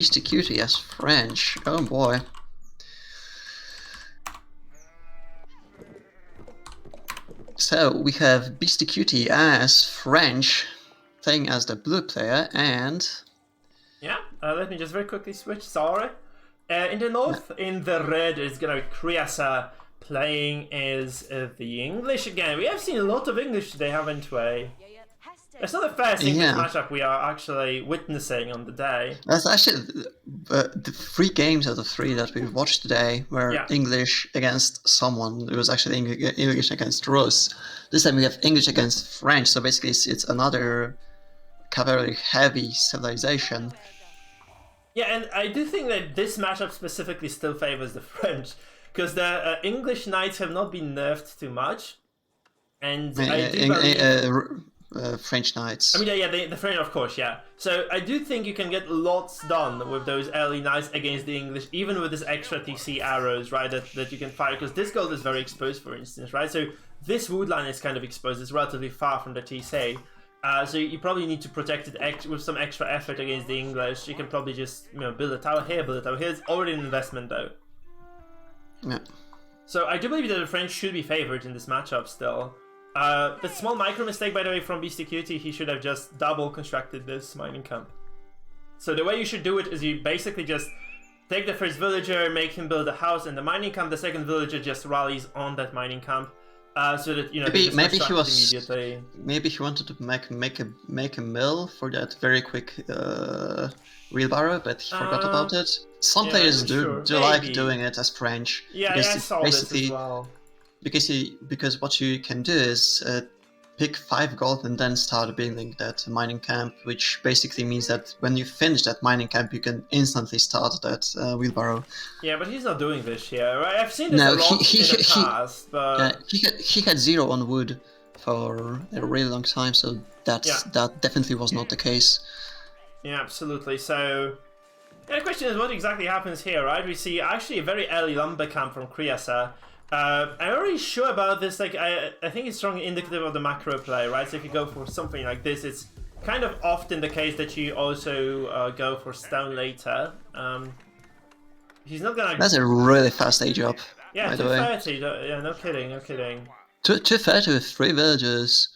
Beastyqt as French. Oh boy. So we have Beastyqt as French, playing as the blue player, and yeah, let me just very quickly switch. Sorry. In the north, in the red, is gonna be Chrysaor playing as the English again. We have seen a lot of English today, haven't we? It's not the first English matchup we are actually witnessing on the day. That's actually the 3 games out of 3 that we've watched today were English against someone. It was actually English against Rus. This time we have English against French, so basically it's another cavalry heavy civilization. Yeah, and I do think that this matchup specifically still favors the French, because the English knights have not been nerfed too much. And I do believe... French knights. I mean, yeah, the French, of course, yeah. So I do think you can get lots done with those early knights against the English, even with this extra TC arrows, right, that you can fire, because this gold is very exposed, for instance, right? So this wood line is kind of exposed, it's relatively far from the TC. So you probably need to protect it with some extra effort against the English. You can probably just, build a tower here, build a tower here. It's already an investment, though. Yeah. So I do believe that the French should be favored in this matchup still. The small micro mistake, by the way, from Beastyqt, he should have just double constructed this mining camp. So the way you should do it is you basically just take the first villager, make him build a house in the mining camp. The second villager just rallies on that mining camp, so that maybe he was immediately. Maybe he wanted to make a mill for that very quick wheelbarrow, but he forgot about it. Some players do like doing it as French. Yeah, I saw this as well. Because what you can do is pick 5 gold and then start building that mining camp, which basically means that when you finish that mining camp, you can instantly start that wheelbarrow. Yeah, but he's not doing this here, right? I've seen this a lot in the past, but... Yeah, he had 0 on wood for a really long time, so that definitely was not the case. Yeah, absolutely. So, the question is what exactly happens here, right? We see actually a very early lumber camp from Chrysaor. I'm not really sure about this. Like, I think it's strongly indicative of the macro play, right? So if you go for something like this, it's kind of often the case that you also go for stone later. He's not gonna... That's a really fast age up. Yeah, 230. Yeah, no kidding, no kidding. 230 with 3 villages.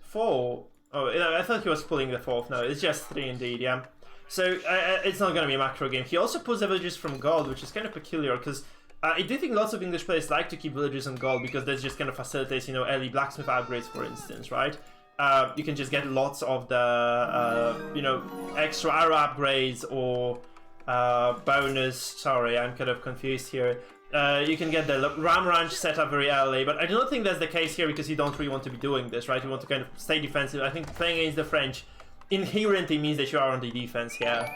4. Oh, I thought he was pulling the 4th. No, it's just 3 indeed. Yeah. So it's not gonna be a macro game. He also pulls the villages from gold, which is kind of peculiar because. I do think lots of English players like to keep villagers on gold because that just kind of facilitates, early blacksmith upgrades, for instance, right? You can just get lots of the, extra arrow upgrades or bonus. Sorry, I'm kind of confused here. You can get the Ram Ranch set up very early, but I do not think that's the case here because you don't really want to be doing this, right? You want to kind of stay defensive. I think playing against the French inherently means that you are on the defense here.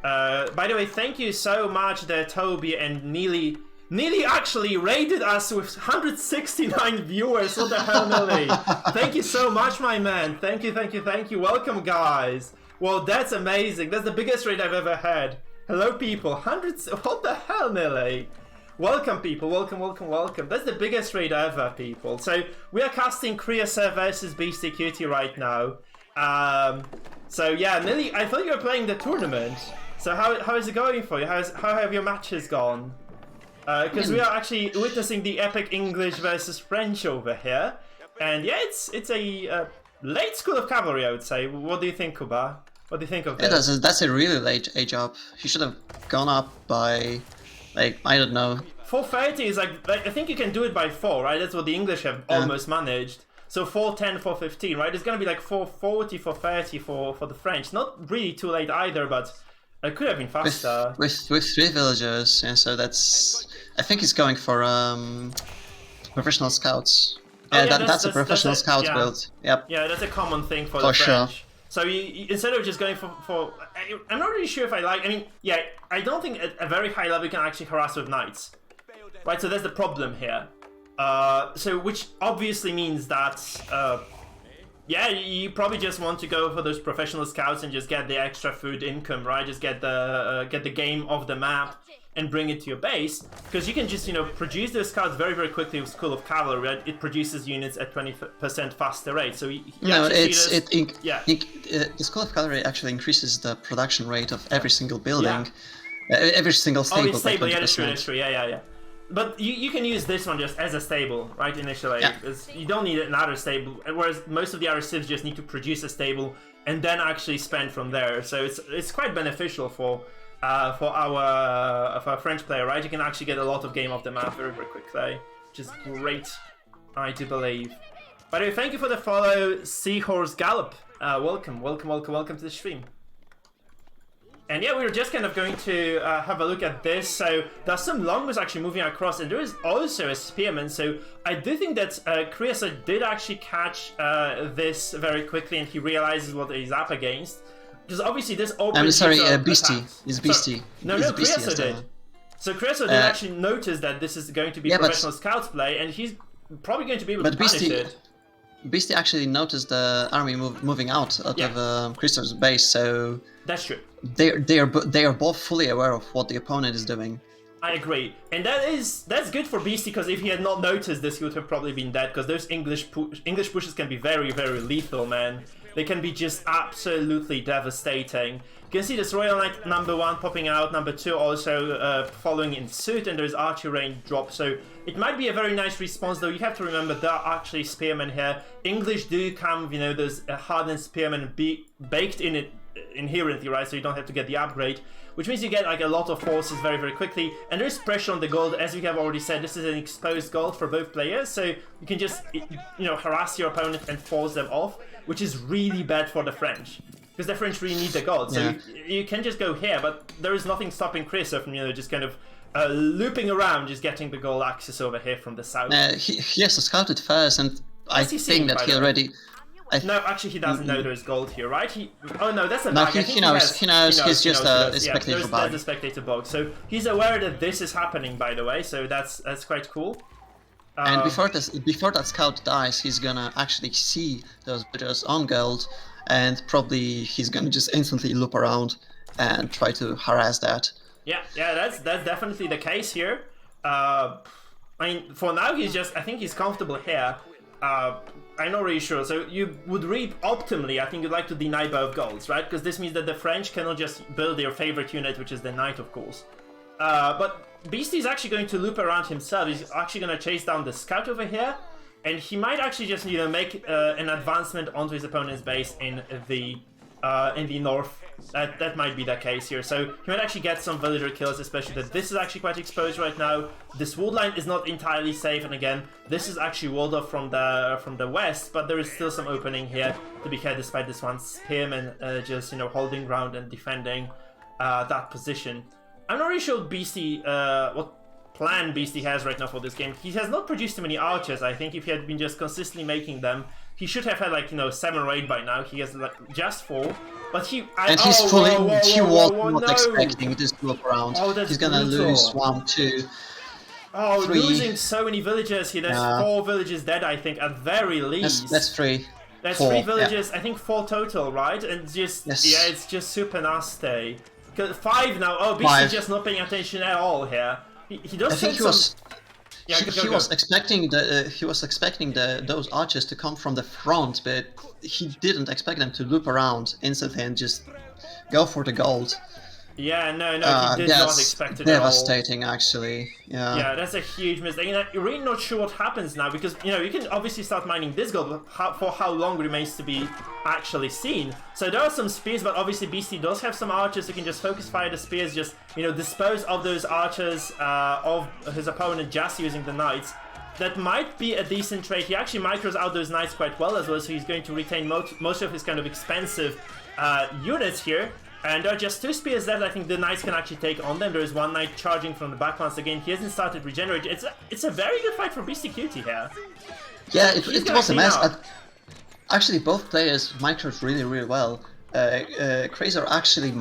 By the way, thank you so much there, Toby and Neely. Neely actually raided us with 169 viewers. What the hell, Neely? Thank you so much, my man. Thank you, thank you, thank you. Welcome, guys. Well, that's amazing. That's the biggest raid I've ever had. Hello, people. Hundreds. What the hell, Neely? Welcome, people. Welcome, welcome, welcome. That's the biggest raid ever, people. So we are casting Chrysaor versus Beastyqt right now. So yeah, Neely, I thought you were playing the tournament. So how is it going for you? How have your matches gone? Because we are actually witnessing the epic English versus French over here, and yeah, it's a late school of cavalry, I would say. What do you think, Kuba? What do you think of this? Yeah, that's a really late age up. He should have gone up by, like, I don't know. 430 is like I think you can do it by 4, right? That's what the English have almost managed. So 410, 415, right? It's gonna be like 440, 430 for the French. Not really too late either, but. It could have been faster. With 3 villagers, yeah, so that's... I think he's going for professional scouts. Yeah, that's a professional scout build. Yep. Yeah, that's a common thing for the French. Sure. So you, instead of just going for... I'm not really sure if I like... I mean, yeah, I don't think at a very high level you can actually harass with knights. Right, so that's the problem here. So which obviously means that... Yeah, you probably just want to go for those professional scouts and just get the extra food income, right? Just get the game off the map and bring it to your base, because you can just, you know, produce those scouts very, very quickly with School of Cavalry, right? It produces units at 20% faster rate. So the School of Cavalry actually increases the production rate of every single building, every single stable. Oh, it's stable. Yeah, that's true. Yeah. But you can use this one just as a stable, right, initially. Because you don't need another stable, whereas most of the other civs just need to produce a stable and then actually spend from there. So it's quite beneficial for our French player, right? You can actually get a lot of game off the map very, very quickly, which is great, I do believe. By the way, thank you for the follow, Seahorse Gallop. Welcome to the stream. And yeah, we were just kind of going to have a look at this. So there's some longbows actually moving across, and there is also a spearman. So I do think that Chryasor did actually catch this very quickly, and he realizes what he's up against. Because obviously this opens. I'm sorry, Beasty. It's Beasty. No, Chryasor did. So Chryasor did actually notice that this is going to be professional scouts play, and he's probably going to be able to punish it. Beasty actually noticed the army moving out of Chrysaor's base, so that's true. They are both fully aware of what the opponent is doing. I agree, and that's good for Beasty, because if he had not noticed this, he would have probably been dead. Because those English pushes can be very, very lethal, man. They can be just absolutely devastating. You can see this Royal Knight number 1 popping out, number 2 also following in suit, and there's archery range drop. So it might be a very nice response, though. You have to remember there are actually spearmen here. English do come, you know, there's a hardened spearman baked in it inherently, right? So you don't have to get the upgrade, which means you get like a lot of forces very, very quickly. And there's pressure on the gold, as we have already said. This is an exposed gold for both players, so you can just, you know, harass your opponent and force them off, which is really bad for the French, because the French really need the gold. So you can just go here, but there is nothing stopping Chrysaor from, you know, just kind of looping around, just getting the gold axis over here from the south. He has to scout it first, and I think that he already. No, actually, he doesn't know there's gold here, right? Oh no, that's a bug. No, he knows. He's just a spectator bug. There's a spectator bug. So he's aware that this is happening, by the way. So that's quite cool. And before that scout dies, he's gonna actually see those villagers on gold, and probably he's gonna just instantly loop around and try to harass that. Yeah, that's definitely the case here. I mean, for now, I think he's comfortable here. I'm not really sure. So you would read optimally, I think you'd like to deny both goals, right? Because this means that the French cannot just build their favorite unit, which is the knight, of course. But Beasty is actually going to loop around himself. He's actually going to chase down the scout over here, and he might actually just, you know, make an advancement onto his opponent's base in the north. That might be the case here. So he might actually get some villager kills, especially that this is actually quite exposed right now. This wood line is not entirely safe, and again, this is actually walled off from the west, but there is still some opening here to be had, despite this one spearman just, you know, holding ground and defending that position. I'm not really sure Beasty what plan Beasty has right now for this game. He has not produced too many archers. I think if he had been just consistently making them, he should have had, like, you know, 7 or 8 by now. He has, like, just 4. But he was not expecting this to loop around. Oh, that's he's gonna lose 1, 2, 3. Losing so many villagers here. There's 4 villagers dead, I think, at very least. That's 3. That's 4, 3 villagers. I think 4 total, right? And just it's just super nasty. 5 now. Oh, Beasty's just not paying attention at all here. He does. I think he was. Yeah, he was expecting those archers to come from the front, but he didn't expect them to loop around instantly and just go for the gold. Yeah, no, he did not expect it at all. Devastating, actually. Yeah, that's a huge mistake. You're really not sure what happens now, because, you know, you can obviously start mining this gold, but for how long remains to be actually seen. So there are some spears, but obviously Beasty does have some archers who can just focus fire the spears, just, you know, dispose of those archers of his opponent just using the knights. That might be a decent trade. He actually micros out those knights quite well as well, so he's going to retain most of his kind of expensive units here. And there are just 2 spears left. I think the knights can actually take on them. There is 1 knight charging from the back once again. He hasn't started regenerating. It's a very good fight for Beastyqt here. Yeah, it was a mess. Actually, both players microed really, really well. Chrysaor actually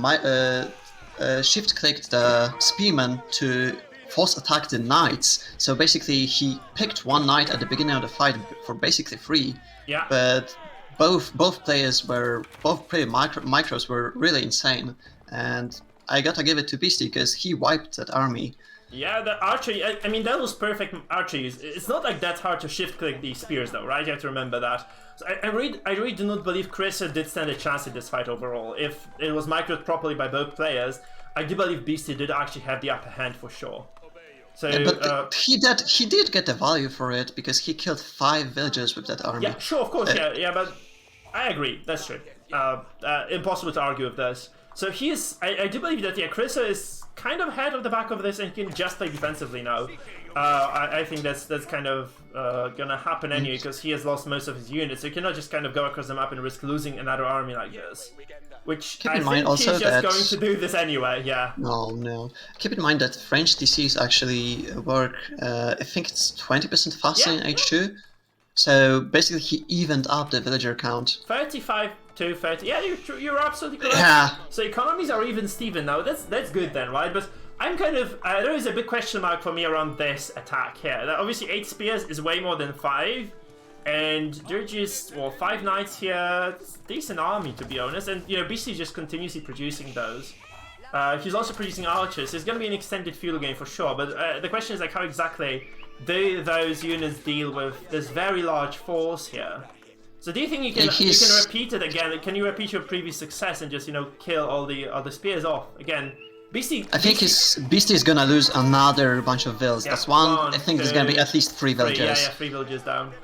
shift-clicked the spearman to force attack the knights. So basically, he picked 1 knight at the beginning of the fight for basically free. Yeah. But both players were micros were really insane, and I gotta give it to Beasty because he wiped that army. Yeah, the archery, I mean, that was perfect archery. It's not like that hard to shift-click these spears, though, right? You have to remember that. So I really do not believe Chrysaor did stand a chance in this fight overall. If it was microed properly by both players, I do believe Beasty did actually have the upper hand for sure. So, yeah, but he did get the value for it because he killed 5 villagers with that army. Yeah, sure, of course, yeah, but I agree, that's true. Impossible to argue with this. So I do believe that, yeah, Chrysaor is kind of ahead of the back of this and can just play defensively now. I think that's kind of gonna happen anyway because he has lost most of his units, so he cannot just kind of go across the map and risk losing another army like this. Which I think he's just going to do this anyway, yeah. No. Keep in mind that French DCs actually work, I think it's 20% faster in H2. So basically he evened up the villager count. 35 to 30. Yeah, you're absolutely correct. Yeah. So economies are even Steven now. That's good then, right? But I'm kind of there is a big question mark for me around this attack here. Obviously 8 spears is way more than 5. And they're just, 5 knights here. It's a decent army, to be honest. And, Beasty just continuously producing those. He's also producing archers. So it's going to be an extended feudal game for sure. But the question is, like, how exactly do those units deal with this very large force here? So do you think you can repeat it again? Can you repeat your previous success and just, kill all the spears off? Again, Beasty... I think Beasty is going to lose another bunch of vills. Yeah, that's one. I think there's going to be at least 3 villagers. Yeah, 3 villagers down.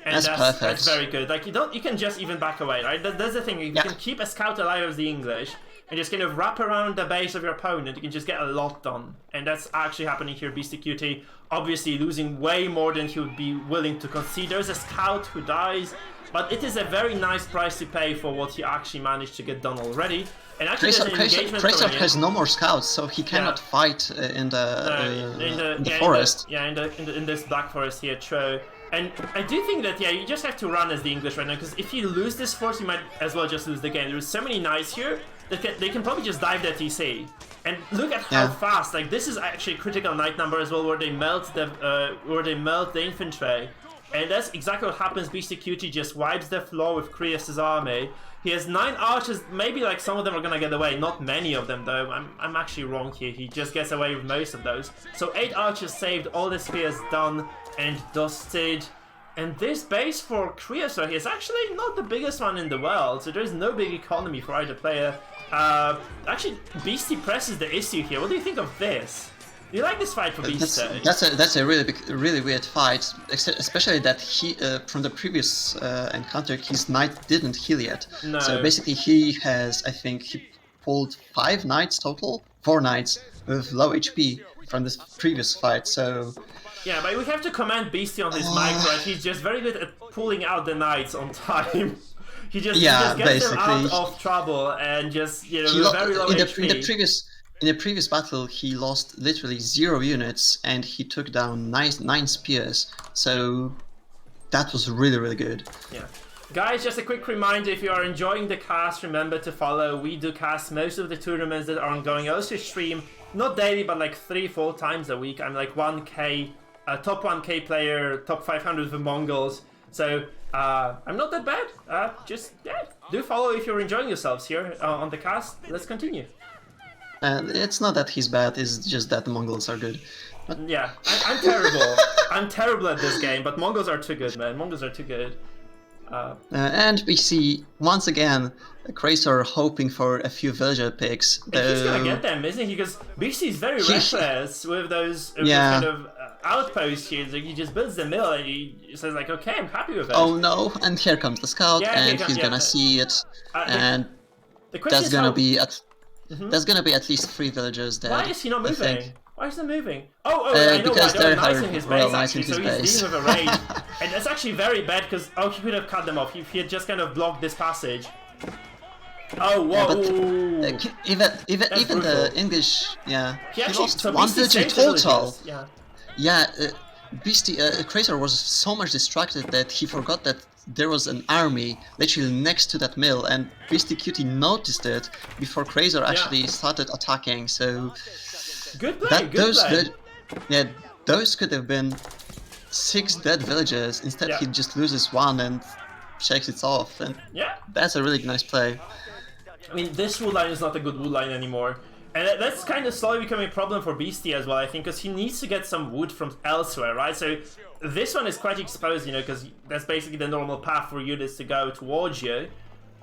And that's perfect. That's very good. Like you can just even back away, right? That's the thing. You can keep a scout alive as the English, and just kind of wrap around the base of your opponent. You can just get a lot done, and that's actually happening here. Beastyqt obviously losing way more than he would be willing to concede. There's a scout who dies, but it is a very nice price to pay for what he actually managed to get done already. And actually, Chrysaor has no more scouts, so he cannot fight in the forest. In this black forest here, true. And I do think that, you just have to run as the English right now, because if you lose this force, you might as well just lose the game. There's so many knights here that they can probably just dive the TC. And look at how fast, like, this is actually a critical knight number as well, where they melt the infantry. And that's exactly what happens. Beastyqt just wipes the floor with Chrysaor's army. He has 9 archers, maybe like some of them are gonna get away, not many of them though. I'm actually wrong here, he just gets away with most of those. So 8 archers saved, all the spears done and dusted. And this base for Chrysaor is actually not the biggest one in the world, so there's no big economy for either player. Actually, Beasty presses the issue here. What do you think of this? Do you like this fight for Beasty? That's a really weird fight, especially that he from the previous encounter his knight didn't heal yet. No. So basically I think he pulled 5 knights total, 4 knights with low HP from this previous fight. So yeah, but we have to commend Beasty on his mic, right? He's just very good at pulling out the knights on time. He just gets them out of trouble and just very low HP. In the previous battle, he lost literally 0 units and he took down 9 spears. So that was really good. Yeah. Guys, just a quick reminder, if you are enjoying the cast, remember to follow. We do cast most of the tournaments that are ongoing. I also stream, not daily, but like 3-4 times a week. I'm like 1K, top 1K player, top 500 for Mongols. So I'm not that bad. Do follow if you're enjoying yourselves here on the cast. Let's continue. It's not that he's bad, it's just that the Mongols are good. But... yeah, I'm terrible. I'm terrible at this game, but Mongols are too good, man. Mongols are too good. And we see, once again, Chrysaor hoping for a few villager picks. He's gonna get them, isn't he? Because Beasty's very reckless with those kind of outposts here. Like, he just builds the mill and he says like, okay, I'm happy with it. Oh no, and here comes the scout, and he's gonna see it. And that's gonna be at... There's gonna be at least 3 villagers dead. Why is he not moving? Why is he moving? I know because why. They're nice in his base, actually, so he's dealing with a raid. And that's actually very bad, because, he could have cut them off if he had just kind of blocked this passage. Oh, whoa! Yeah, even the English, he lost 1 villager total. Chrysaor was so much distracted that he forgot that there was an army literally next to that mill, and Beastyqt noticed it before Chrysaor actually started attacking. So good play. Those could have been 6 dead villagers. Instead, he just loses 1, and shakes it off, and yeah, that's a really nice play. I mean, this wood line is not a good wood line anymore. And that's kind of slowly becoming a problem for Beasty as well, I think, because he needs to get some wood from elsewhere, right? So this one is quite exposed, you know, because that's basically the normal path for units to go towards you.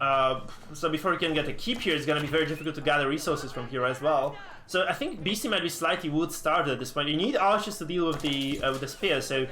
So before you can get a keep here, it's going to be very difficult to gather resources from here as well. So I think Beasty might be slightly wood started at this point. You need archers to deal with the spear, so...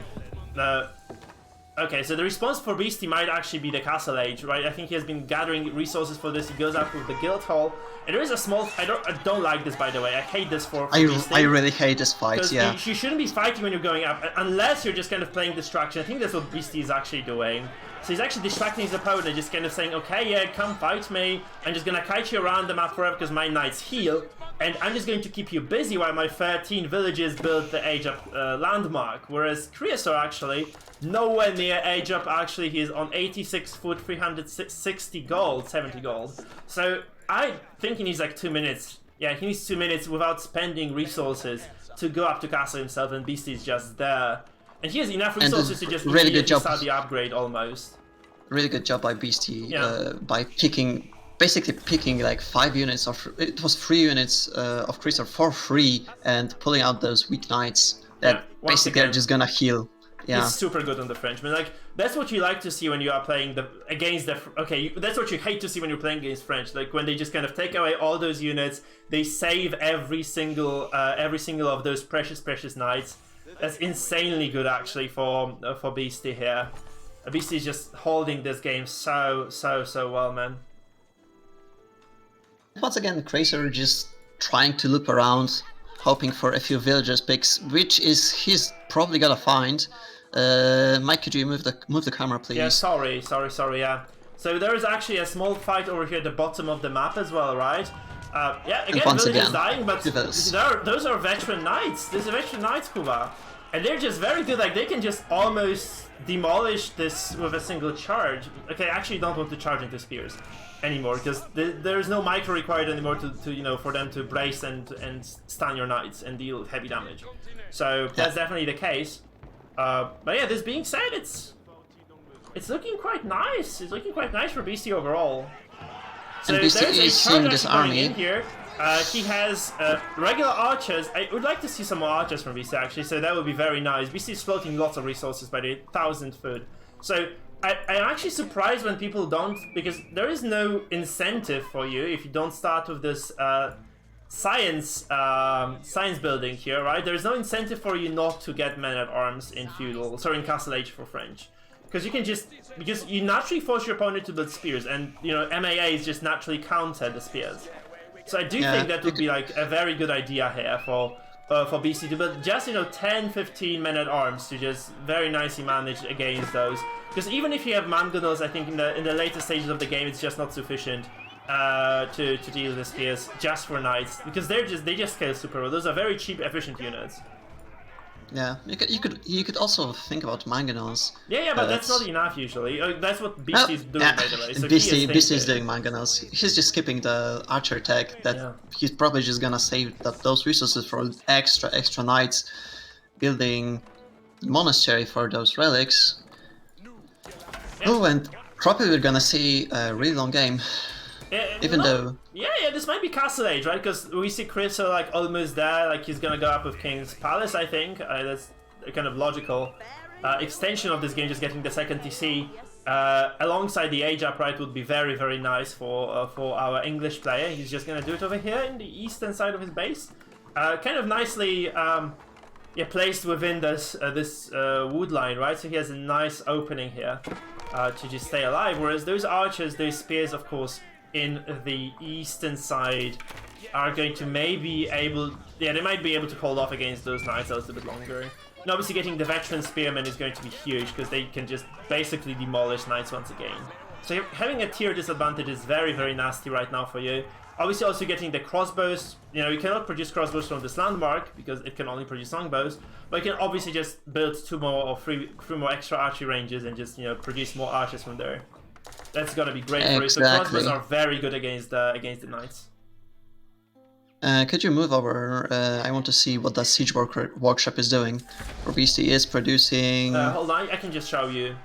Okay, so the response for Beasty might actually be the Castle Age, right? I think he has been gathering resources for this. He goes up with the Guild Hall, and there is a small... I don't like this, by the way. I hate this for Beasty. I really hate this fight, yeah. You shouldn't be fighting when you're going up, unless you're just kind of playing distraction. I think that's what Beasty is actually doing. So he's actually distracting his opponent, just kind of saying, okay, yeah, come fight me. I'm just going to kite you around the map forever because my knights heal. And I'm just going to keep you busy while my 13 villages build the age up landmark. Whereas Chrysaor actually, nowhere near age up, actually he is on 86 foot, 360 gold, 70 gold. So I think he needs like 2 minutes. Yeah, he needs 2 minutes without spending resources to go up to castle himself, and Beasty is just there. And he has enough resources to just really good job. Start the upgrade almost. Really good job by Beasty by basically picking like 5 units of, it was 3 units of Chrysaor for free, and pulling out those weak knights that basically are just gonna heal. Yeah, he's super good on the Frenchman. Like that's what you like to see when you are playing against the. Okay, that's what you hate to see when you're playing against French. Like when they just kind of take away all those units, they save every single of those precious knights. That's insanely good actually for Beasty here. Beasty is just holding this game so well, man. Once again, Chrysaor just trying to loop around, hoping for a few villagers picks, which he's probably gonna find. Mike, could you move the camera, please? Yeah, sorry, yeah. So there is actually a small fight over here at the bottom of the map as well, right? Yeah, again, villagers dying, but those are veteran knights. These are veteran knights, Kuba. And they're just very good, like they can just almost demolish this with a single charge. Okay, I actually don't want to charge into spears anymore, because there's no micro required anymore to for them to brace and stun your knights and deal heavy damage. So that's definitely the case. But yeah, this being said, it's looking quite nice. It's looking quite nice for Beasty overall. So and Beasty is seeing this army in here. He has regular archers. I would like to see some more archers from Beasty actually, so that would be very nice. Beasty is floating lots of resources by the 1,000 food. So I'm actually surprised when people don't, because there is no incentive for you if you don't start with this science building here, right? There's no incentive for you not to get men-at-arms in in Castle Age for French. Because you naturally force your opponent to build spears, and MAA is just naturally counter the spears. So I do think that would be like a very good idea here for Beasty to build just 10-15 men-at-arms to just very nicely manage against those. Because even if you have mangonels, I think in the later stages of the game it's just not sufficient to deal with the spears just for knights, because they just scale super well. Those are very cheap, efficient units. Yeah, you could also think about mangonels. Yeah, but that's not enough usually. That's what Beasty is doing, by the way. So Beasty is doing mangonels. He's just skipping the archer tech. He's probably just gonna save those resources for extra knights, building monastery for those relics. Yeah. Oh, and probably we're gonna see a really long game. Yeah, this might be Castle Age, right? Because we see Chrysaor like almost there, like he's gonna go up with King's Palace, I think. That's a kind of logical extension of this game, just getting the second TC alongside the age upright would be very nice for our English player. He's just gonna do it over here in the eastern side of his base, kind of nicely placed within this wood line, right? So he has a nice opening here to just stay alive. Whereas those archers, those spears, of course, in the eastern side are going to they might be able to hold off against those knights a little bit longer. And obviously getting the veteran spearmen is going to be huge, because they can just basically demolish knights once again. So having a tier disadvantage is very nasty right now for you. Obviously also getting the crossbows, you cannot produce crossbows from this landmark because it can only produce longbows, but you can obviously just build 2 more or 3 more extra archery ranges and just produce more archers from there. That's gonna be great for you. So crossbows are very good against the knights. Could you move over? I want to see what the siege workshop is doing. For Beasty is producing. Hold on, I can just show you.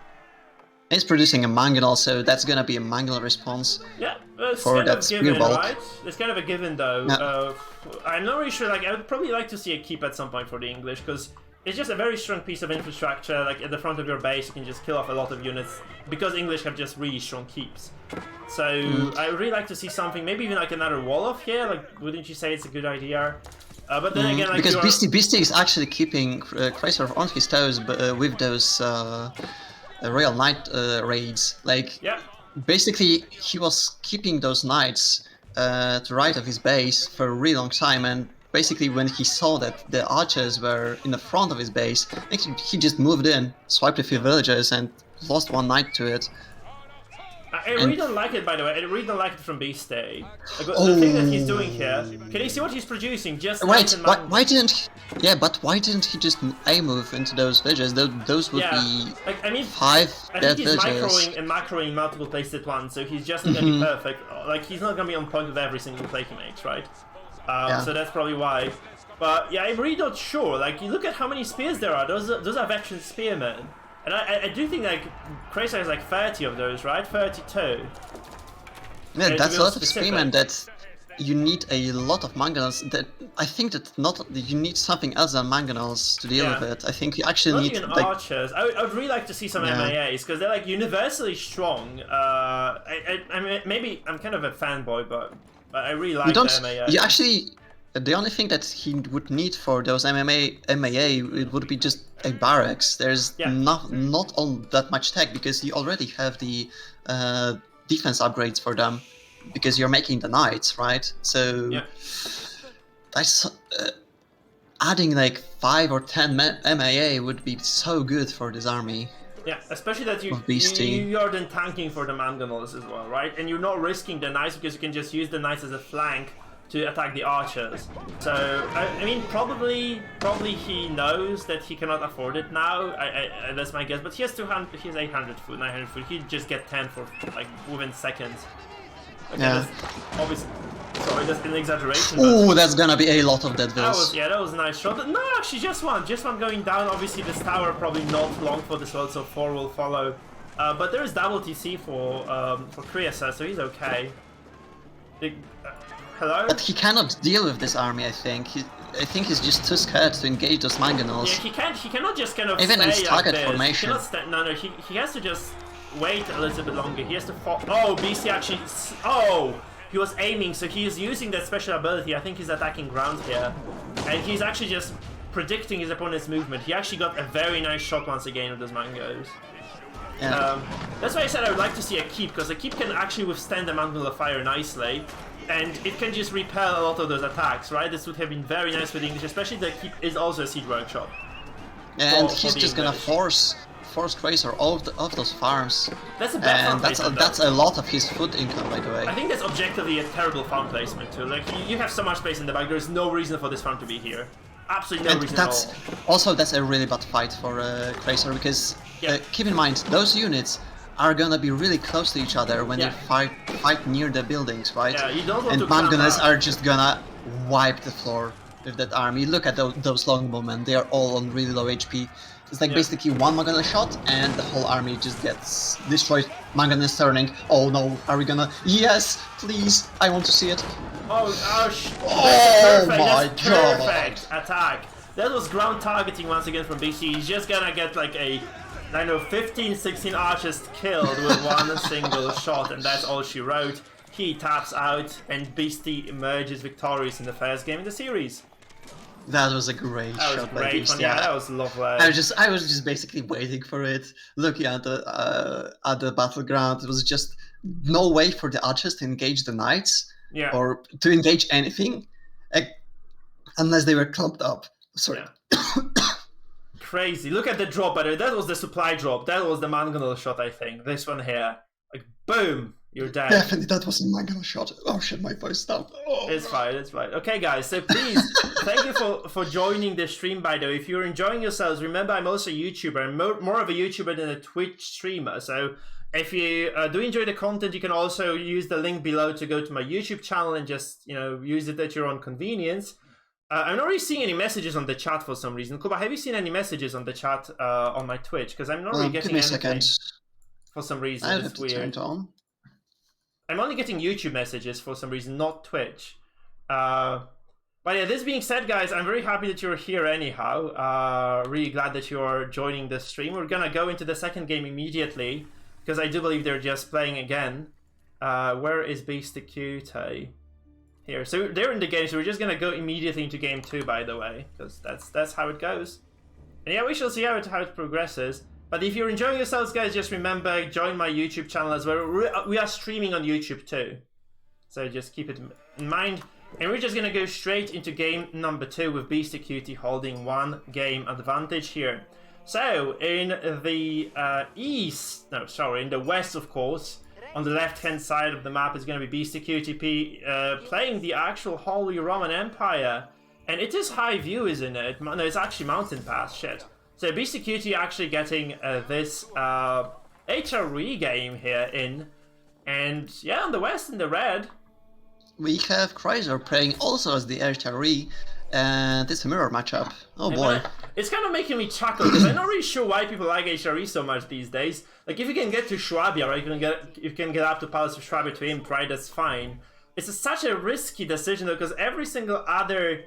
It's producing a mangonel, so that's gonna be a mangonel response. Yeah, it's for kind that of spear given, bulk. right? It's kind of a given, though. Yeah. I'm not really sure. Like, I would probably like to see a keep at some point for the English, because it's just a very strong piece of infrastructure. Like, at the front of your base, you can just kill off a lot of units, because English have just really strong keeps. So, I would really like to see something, maybe even like another wall off here. Like, wouldn't you say it's a good idea? But then again, like, because Beastyqt is actually keeping Chrysaor on his toes with those Royal Knight raids. Like, yeah. basically, he was keeping those knights to the right of his base for a really long time, and basically when he saw that the archers were in the front of his base, he just moved in, swiped a few villages, and lost one knight to it. I really don't like it, by the way. I really don't like it from Beastyqt. The thing that he's doing here. Can you see what he's producing? Just wait, why didn't? Yeah, but why didn't he just move into those villages? Those would be like, I mean, 5 dead villages. I think he's macroing multiple places at once, so he's just not gonna be perfect. Like, he's not gonna be on point with every single play he makes, right? So that's probably why. But yeah, I'm really not sure. Like, you look at how many spears there are. Those are veteran spearmen. And I do think, like, Chrysaor has like 30 of those, right? 32. Yeah, that's a lot of spearmen that you need a lot of mangonels. That I think that you need something else than mangonels to deal with it. I think you actually need even archers. I would really like to see some MAAs, because they're like universally strong. I mean, maybe I'm kind of a fanboy, but I really like the MAAs. You actually, the only thing that he would need for those MAA it would be just a barracks. There's not all that much tech, because you already have the defense upgrades for them, because you're making the knights, right? So that's adding like 5 or 10 MAA would be so good for this army. Yeah, especially that you're then tanking for the mangonels as well, right? And you're not risking the knights, because you can just use the knights as a flank to attack the archers. So I mean, probably he knows that he cannot afford it now. That's my guess. But he has 200, he has 800 food, 900 food. He'd just get 10 for like within seconds. Okay, that's obviously. Sorry, that's an exaggeration. Oh, that's gonna be a lot of dead vills. That was a nice shot. No, actually, just one going down. Obviously, this tower probably not long for this world, so 4 will follow. But there is double TC for Chrysaor, so he's okay. Hello? But he cannot deal with this army, I think. I think he's just too scared to engage those mangonels. Yeah, he cannot just kind of even in target like formation. He has to just wait a little bit longer. He has to fall. Oh, BC actually. Oh, he was aiming, so he is using that special ability. I think he's attacking ground here, and he's actually just predicting his opponent's movement. He actually got a very nice shot once again with those mangoes. Yeah. That's why I said I would like to see a keep, because a keep can actually withstand the mangonel fire nicely. And it can just repel a lot of those attacks, right? This would have been very nice with English, especially the keep is also a siege workshop. And he's just gonna force Chrysaor off those farms. That's a bad farm placement, that's a lot of his food income, by the way. I think that's objectively a terrible farm placement too. Like, you have so much space in the back, there's no reason for this farm to be here. Absolutely no reason at all. That's a really bad fight for Chrysaor, because keep in mind, those units are gonna be really close to each other when they fight near the buildings, right? Yeah, you don't want and mangonels are just gonna wipe the floor with that army. Look at those longbowmen; they are all on really low HP. It's like basically one mangonel shot, and the whole army just gets destroyed. Mangonels turning. Oh no! Are we gonna? Yes, please! I want to see it. Oh my god! Perfect attack. That was ground targeting once again from BC. He's just gonna get like a, I know, 15, 16 archers killed with one single shot, and that's all she wrote. He taps out, and Beastyqt emerges victorious in the first game in the series. That was a great shot by Beastyqt. Yeah, that was lovely. I was just basically waiting for it, looking at the battleground. It was just no way for the archers to engage the knights, or to engage anything, unless they were clumped up. Sorry. Yeah. Crazy. Look at the drop, by the way. That was the supply drop. That was the mangonel shot, I think. This one here. Like, boom! You're dead. Definitely, that was a mangonel shot. Oh shit, my voice stopped. Oh. It's fine, it's fine. Okay, guys, so please, thank you for joining the stream, by the way. If you're enjoying yourselves, remember I'm also a YouTuber. I'm more of a YouTuber than a Twitch streamer. So if you do enjoy the content, you can also use the link below to go to my YouTube channel and just, use it at your own convenience. I'm not really seeing any messages on the chat for some reason. Kuba, have you seen any messages on the chat on my Twitch? Because I'm not really getting anything. Give me a second. for some reason. I'd have It's to turn weird. it on. I'm only getting YouTube messages for some reason, not Twitch. But yeah, this being said, guys, I'm very happy that you're here anyhow. Really glad that you're joining the stream. We're gonna go into the second game immediately, because I do believe they're just playing again. Where is Beastyqt? Here. So they're in the game, so we're just gonna go immediately into game 2, by the way, because that's how it goes. And yeah, we shall see how it progresses. But if you're enjoying yourselves, guys, just remember, join my YouTube channel as well. We are streaming on YouTube too, so just keep it in mind. And we're just gonna go straight into game number 2 with Beastyqt holding 1 game advantage here. So in the in the west, of course, on the left-hand side of the map is going to be Beastyqt playing the actual Holy Roman Empire, and it is high view, isn't it? No, it's actually mountain pass. Shit. So Beastyqt actually getting this HRE game here in, and yeah, on the west in the red. We have Chrysaor playing also as the HRE, and it's a mirror matchup. Oh boy. It's kind of making me chuckle, because I'm not really sure why people like HRE so much these days. Like, if you can get to Swabia, right, you can get up to Palace of Swabia to Imp, right, that's fine. It's such a risky decision, though, because every single other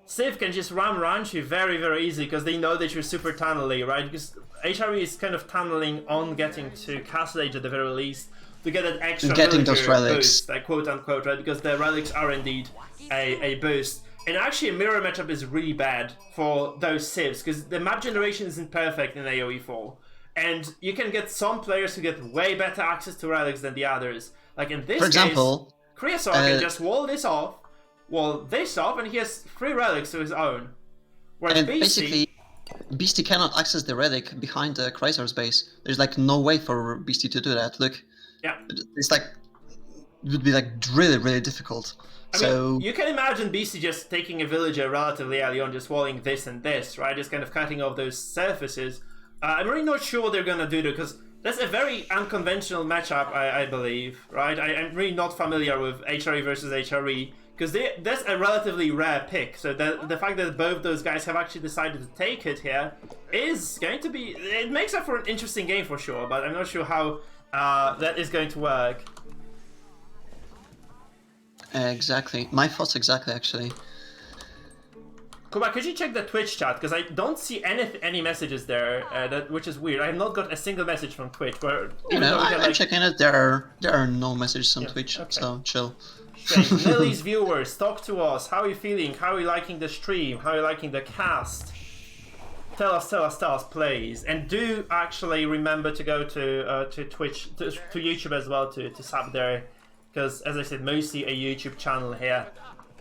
civ can just ram you very, very easily, because they know that you're super tunnely, right? Because HRE is kind of tunneling on getting to Castle Age at the very least, to get that extra those relics boost, like quote unquote, right? Because the relics are indeed a boost. And actually, a mirror matchup is really bad for those civs, because the map generation isn't perfect in AoE 4. And you can get some players who get way better access to relics than the others. Like in this For example, case, Chrysaor can just wall this off, and he has 3 relics to his own. Whereas basically, Beasty cannot access the relic behind the Chrysaor's base. There's like no way for Beasty to do that. Look. Yeah. It's like, it would be like really, really difficult. I mean, you can imagine Beasty just taking a villager relatively early on, just walling this and this, right? Just kind of cutting off those surfaces. I'm really not sure what they're gonna do, though, because that's a very unconventional matchup, I believe, right? I'm really not familiar with HRE versus HRE, because that's a relatively rare pick. So the fact that both those guys have actually decided to take it here is going to be... It makes up for an interesting game for sure, but I'm not sure how that is going to work. Exactly. My thoughts exactly, actually. Kuba, could you check the Twitch chat? Because I don't see any messages there, which is weird. I have not got a single message from Twitch. Where, I'm checking it. There are no messages on Twitch, okay. So chill. Lily's viewers, talk to us. How are you feeling? How are you liking the stream? How are you liking the cast? Tell us, please. And do actually remember to go to Twitch, to YouTube as well, to sub there. Because, as I said, mostly a YouTube channel here.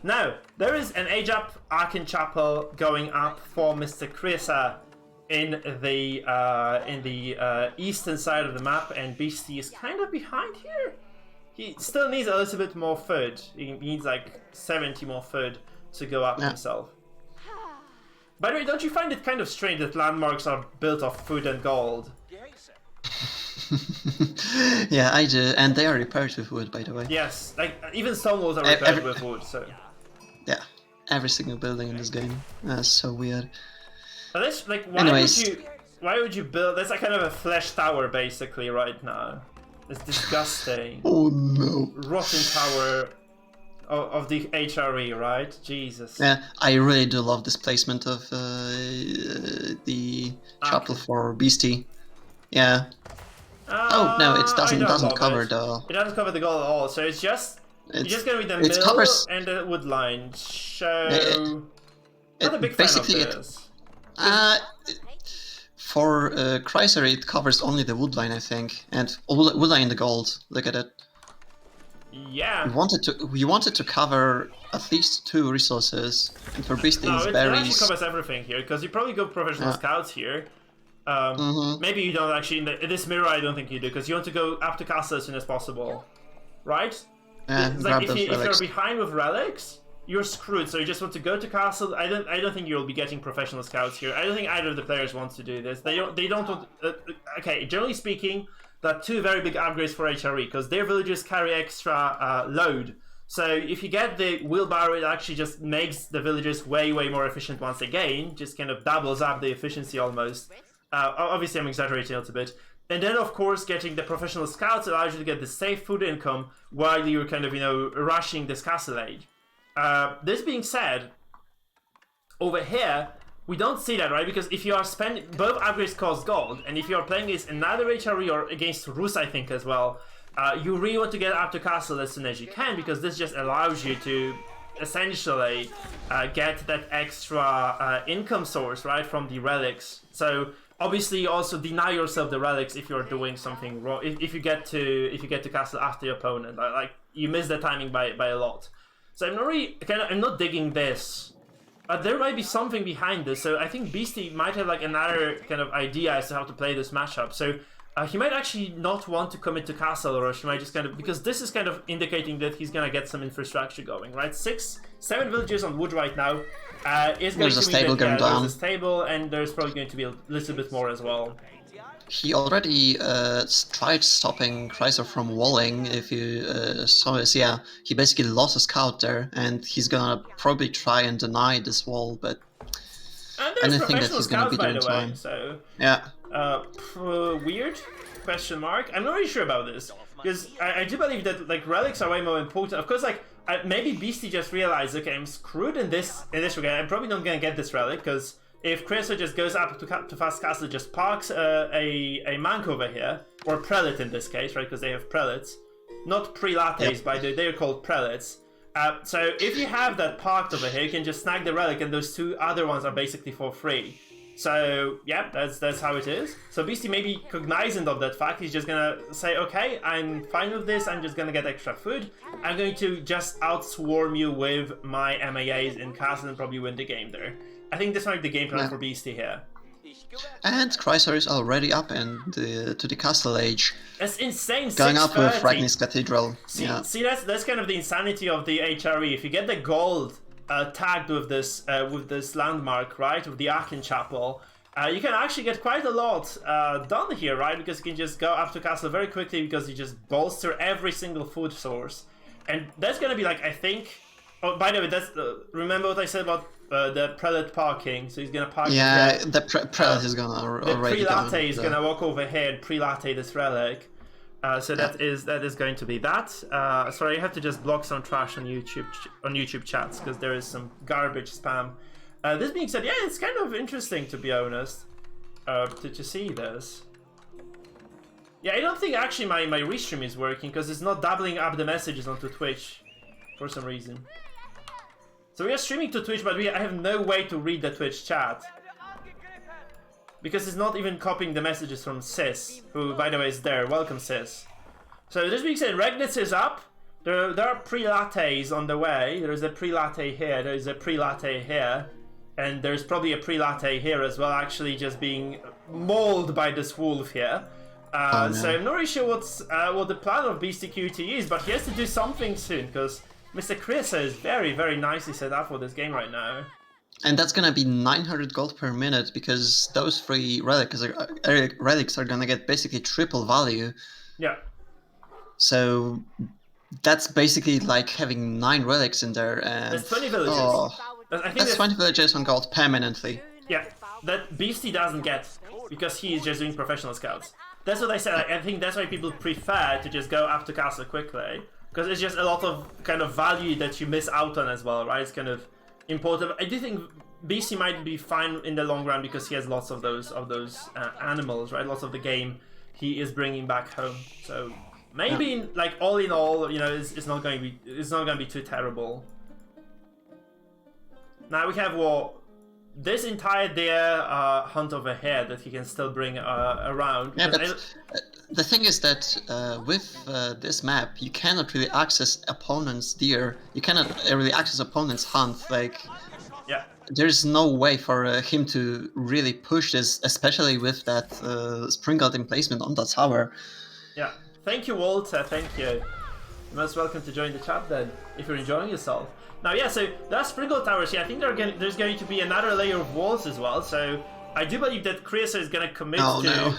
Now, there is an age-up Arcane Chapel going up for Mr. Chrysaor in the eastern side of the map, and Beasty is kind of behind here. He still needs a little bit more food. He needs like 70 more food to go up himself. By the way, don't you find it kind of strange that landmarks are built of food and gold? Yeah, I do, and they are repaired with wood, by the way. Yes, like even stone walls are repaired with wood, so... Yeah, every single building in this game. That's so weird. But that's, like, why would you build... That's like kind of a flesh tower, basically, right now. It's disgusting. Oh no. Rotten tower of the HRE, right? Jesus. Yeah, I really do love this placement of the chapel for Beasty. Yeah. Oh no, it doesn't cover the... It doesn't cover the goal at all, so it's just gonna be the mill and the wood line. So... not a big fan of this. For Chrysaor, it covers only the wood line, I think, and wood line in the gold. Look at it. Yeah. We wanted to cover at least 2 resources, and for Beasty it's berries. It actually covers everything here, because you probably go professional scouts here. Maybe you don't actually, in this mirror I don't think you do, because you want to go up to castle as soon as possible, right? Yeah, it's like if you're behind with relics, you're screwed, so you just want to go to castle. I don't think you'll be getting professional scouts here. I don't think either of the players wants to do this. They don't want... okay, generally speaking, there are 2 very big upgrades for HRE, because their villagers carry extra load. So if you get the wheelbarrow, it actually just makes the villagers way more efficient once again, just kind of doubles up the efficiency almost. Obviously, I'm exaggerating a little bit. And then, of course, getting the professional scouts allows you to get the safe food income while you're kind of, rushing this castle age. This being said, over here, we don't see that, right? Because if you are spending... Both upgrades cost gold, and if you are playing against another HRE or against Rus, I think, as well, you really want to get up to castle as soon as you can, because this just allows you to essentially get that extra income source, right, from the relics. So... Obviously, you also deny yourself the relics if you're doing something wrong. If you get to castle after your opponent, like you miss the timing by a lot. So I'm not really I'm not digging this, but there might be something behind this. So I think Beasty might have like another kind of idea as to how to play this matchup. So he might actually not want to commit to castle rush. He might just because this is kind of indicating that he's gonna get some infrastructure going, right? 7 villages on wood right now. Is going there's to a stable going down. There's a stable, and there's probably going to be a little bit more as well. He already tried stopping Chrysaor from walling. If you saw this, yeah, he basically lost a scout there, and he's gonna probably try and deny this wall, but I don't think that he's gonna be doing time. So yeah. Weird? Question mark. I'm not really sure about this, because I do believe that like relics are way more important. Of course, like maybe Beasty just realized, okay, I'm screwed in this regard. I'm probably not gonna get this relic, because if Chrysaor just goes up to fast castle, just parks a monk over here, or prelate in this case, right? Because they have prelates, not prelates, by the way. They're called prelates. So if you have that parked over here, you can just snag the relic, and those 2 other ones are basically for free. So yeah, that's how it is. So Beasty maybe cognizant of that fact, he's just gonna say, okay, I'm fine with this, I'm just gonna get extra food. I'm going to just outswarm you with my MAAs in castle and probably win the game there. I think this might be the game plan for Beasty here. And Chrysaor is already up to the castle age. That's insane. Going up with Ragnar's Cathedral. See, that's kind of the insanity of the HRE. If you get the gold tagged with this landmark, right, with the Aachen Chapel, you can actually get quite a lot done here, right? Because you can just go up to castle very quickly, because you just bolster every single food source, and that's gonna be like, I think. Oh, by the way, that's remember what I said about the prelate parking? So he's gonna park. Yeah, the prelate is gonna already. The prelate is gonna walk over here and prelate this relic. So that is going to be that. Sorry, I have to just block some trash on YouTube chats, because there is some garbage spam. This being said, yeah, it's kind of interesting, to be honest, to see this. Yeah, I don't think actually my restream is working, because it's not doubling up the messages onto Twitch for some reason. So we are streaming to Twitch, but I have no way to read the Twitch chat, because it's not even copying the messages from Sis, who, by the way, is there. Welcome, Sis. So this being said, Regnitz is up. There are pre-lattes on the way. There's a pre-latte here. There's a pre-latte here. And there's probably a pre-latte here as well, actually just being mauled by this wolf here. No. So I'm not really sure what the plan of Beastyqt is, but he has to do something soon, because Mr. Chrysaor is very, very nicely set up for this game right now. And that's gonna be 900 gold per minute, because those 3 relics are gonna get basically triple value. Yeah. So that's basically like having 9 relics in there, and there's 20 villages. Oh, I think that's 20 villages on gold permanently. Yeah, that Beasty doesn't get, because he is just doing professional scouts. That's what I said. I think that's why people prefer to just go up to castle quickly, because it's just a lot of kind of value that you miss out on as well, right? It's kind of important. I do think Beasty might be fine in the long run, because he has lots of those animals, right? Lots of the game he is bringing back home. So maybe like all in all, it's not going to be too terrible. Now we have this entire deer hunt over here that he can still bring around. Yeah, but the thing is that with this map, you cannot really access opponent's deer. You cannot really access opponent's hunt. Like, yeah, there's no way for him to really push this, especially with that sprinkled emplacement on the tower. Yeah, thank you, Walter. Thank you. You're most welcome to join the chat then, if you're enjoying yourself. Now, yeah, so that sprinkle towers here, I think there's going to be another layer of walls as well. So I do believe that Chrysaor is going to commit to. No.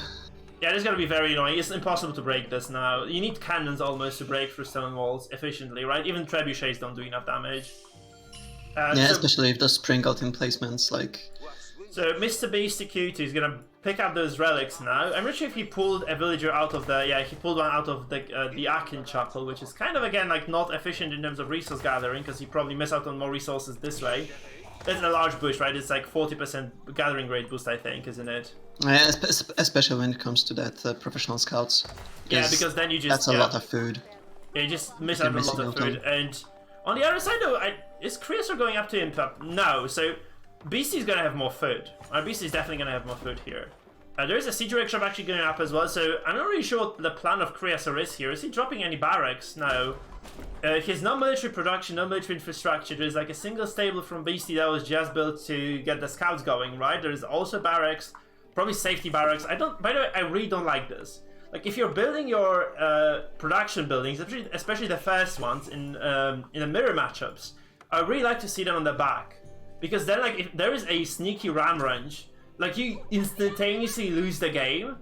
Yeah, this is going to be very annoying. It's impossible to break this now. You need cannons almost to break through stone walls efficiently, right? Even trebuchets don't do enough damage. Yeah, especially if those sprinkled emplacements, like. So Mr. Beastyqt is going to pick up those relics now. I'm not sure if he pulled a villager out of the... Yeah, he pulled one out of the Akin Chapel, which is kind of, again, like, not efficient in terms of resource gathering, because he probably missed out on more resources this way. That's a large boost, right? It's like 40% gathering rate boost, I think, isn't it? Yeah, especially when it comes to that professional scouts. Yeah, because then you just... That's a lot of food. Yeah, you just miss out on a lot of food. And on the other side, though, is Chrysaor going up to him? No, so Beasty's gonna have more food. Beasty's definitely gonna have more food here. There's a siege workshop actually going up as well, so I'm not really sure what the plan of Chrysaor is here. Is he dropping any barracks? No. He has no military production, no military infrastructure. There's like a single stable from Beasty that was just built to get the scouts going, right? There's also barracks, probably safety barracks. By the way, I really don't like this. Like, if you're building your production buildings, especially the first ones in the mirror matchups, I really like to see them on the back. Because then, like, if there is a sneaky ram range, like, you instantaneously lose the game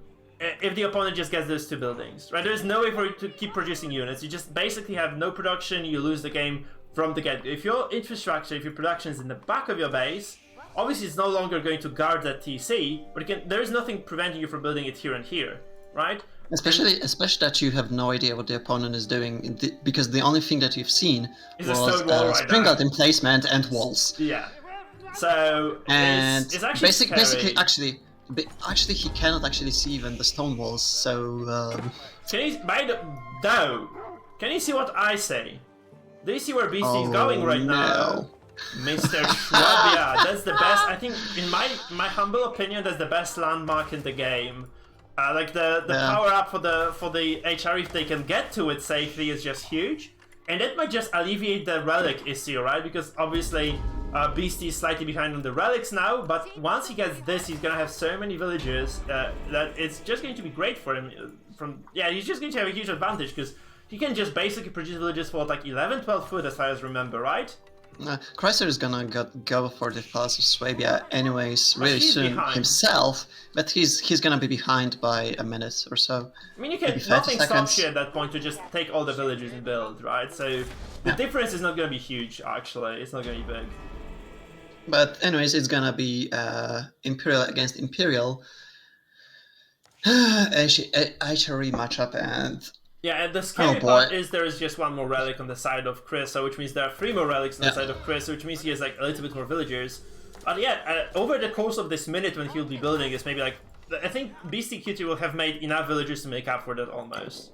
if the opponent just gets those two buildings, right? There's no way for you to keep producing units. You just basically have no production, you lose the game from the get-go. If your infrastructure, if your production is in the back of your base, obviously it's no longer going to guard that TC, but there is nothing preventing you from building it here and here, right? Especially that you have no idea what the opponent is doing, because the only thing that you've seen was spring guard emplacement and walls. Yeah. So it's actually basically, actually, he cannot actually see even the stone walls. So can you see what I say? Do you see where Beasty's going right now? Mr. Schwab, that's the best. I think, in my humble opinion, that's the best landmark in the game. Like the power up for the HRE, if they can get to it safely, is just huge, and that might just alleviate the relic issue, right? Because obviously Beasty is slightly behind on the relics now, but once he gets this, he's gonna have so many villagers that it's just going to be great for him. He's just going to have a huge advantage because he can just basically produce villagers for like 11-12 food, as far as I remember, right? Chrysaor is gonna go for the Palace of Swabia anyways really soon himself, but he's gonna be behind by a minute or so. I mean, nothing stops you at that point to just take all the villagers and build, right? So the difference is not gonna be huge, actually. It's not gonna be big. But anyways, it's gonna be Imperial against Imperial HRE matchup, and yeah, and the scary part is there is just one more relic on the side of Chrysaor, which means there are 3 more relics on the side of Chrysaor, which means he has like a little bit more villagers. But yeah, over the course of this minute when he'll be building, it's maybe like, I think Beastyqt will have made enough villagers to make up for that almost.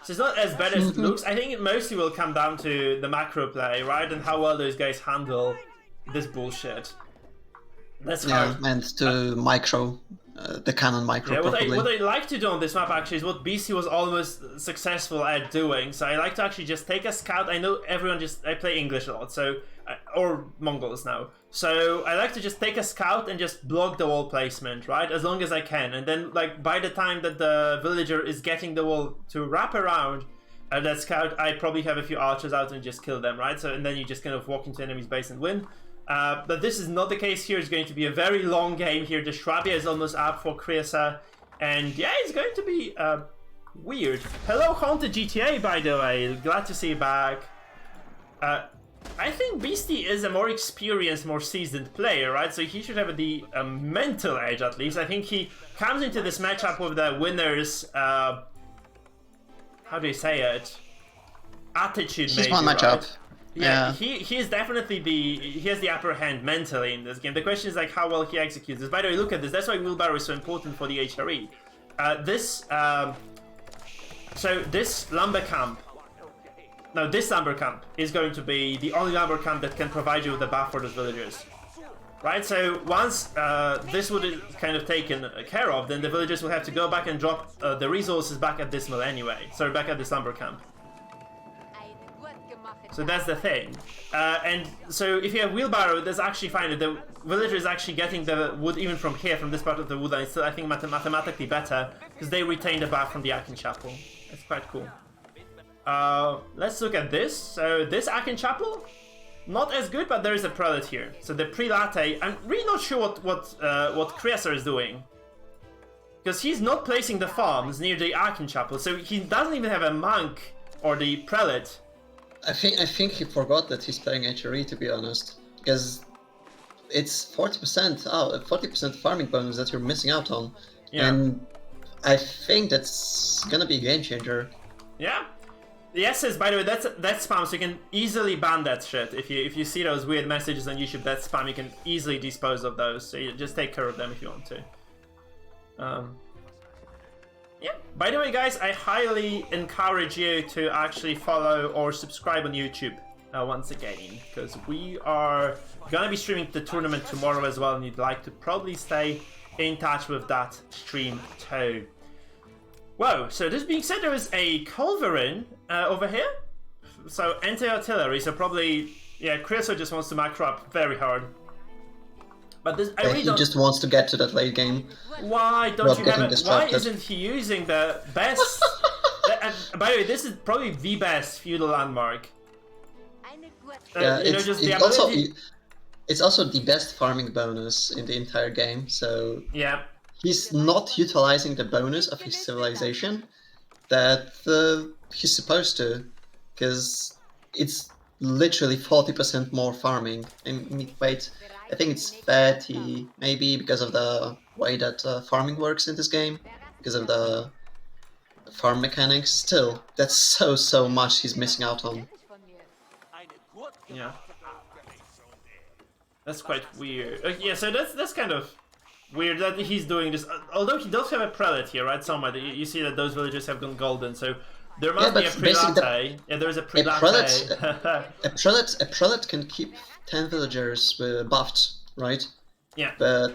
So it's not as bad as it looks. I think it mostly will come down to the macro play, right? And how well those guys handle this bullshit. That's hard. And to the cannon micro. Yeah, what I like to do on this map actually is what BC was almost successful at doing. So I like to actually just take a scout. I know I play English a lot, so or Mongols now. So I like to just take a scout and just block the wall placement, right? As long as I can. And then like by the time that the villager is getting the wall to wrap around that scout, I probably have a few archers out and just kill them, right? So and then you just kind of walk into enemy's base and win. But this is not the case here. It's going to be a very long game here. The Schwabia is almost up for Chrysaor. And yeah, it's going to be weird. Hello, Haunted GTA, by the way. Glad to see you back. I think Beasty is a more experienced, more seasoned player, right? So he should have the mental edge, at least. I think he comes into this matchup with the winner's... how do you say it? Attitude, maybe, one matchup. Right? Yeah, he is definitely he has the upper hand mentally in this game. The question is like how well he executes this. By the way, look at this. That's why wheelbarrow is so important for the HRE. So this lumber camp. Now this lumber camp is going to be the only lumber camp that can provide you with a buff for those villagers. Right, so once this would be kind of taken care of, then the villagers will have to go back and drop the resources back at this mill anyway. Sorry, back at this lumber camp. So that's the thing. And so if you have wheelbarrow, that's actually fine. The villager is actually getting the wood even from here, from this part of the wood line. It's still, I think, mathematically better, because they retain the buff from the Akin Chapel. That's quite cool. Let's look at this. So this Akin Chapel, not as good, but there is a prelate here. So the prelate, I'm really not sure what Chrysaor is doing. Because he's not placing the farms near the Akin Chapel, so he doesn't even have a monk or the prelate. I think he forgot that he's playing HRE, to be honest, because it's 40%. Oh, 40% farming bonus that you're missing out on, Yeah. and I think that's gonna be a game changer. Yeah. The SS, by the way, that's spam, so you can easily ban that shit. If you see those weird messages on YouTube, that's spam. You can easily dispose of those. So you just take care of them if you want to. Yeah. By the way, guys, I highly encourage you to actually follow or subscribe on YouTube once again, because we are gonna be streaming the tournament tomorrow as well, and you'd like to probably stay in touch with that stream too. Whoa, so this being said, there is a culverin over here. So anti-artillery, so probably, yeah, Chrysaor just wants to macro up very hard. But this, I really he just wants to get to that late game. Why don't you have it? Why isn't he using the best... by the way, this is probably the best feudal landmark. Yeah, you know, just the ability... it's also the best farming bonus in the entire game, so... Yeah. He's not utilizing the bonus of his civilization that he's supposed to, because it's literally 40% more farming. And wait, I think it's 30, maybe because of the way that farming works in this game, because of the farm mechanics. Still, that's so much he's missing out on. Yeah. That's quite weird. Yeah, so that's kind of weird that he's doing this. Although he does have a prelate here, right? Somewhere you see that those villagers have gone golden, so there must be a prelate. Yeah, there's a prelate. A prelate can keep 10 villagers buffed, right? Yeah. But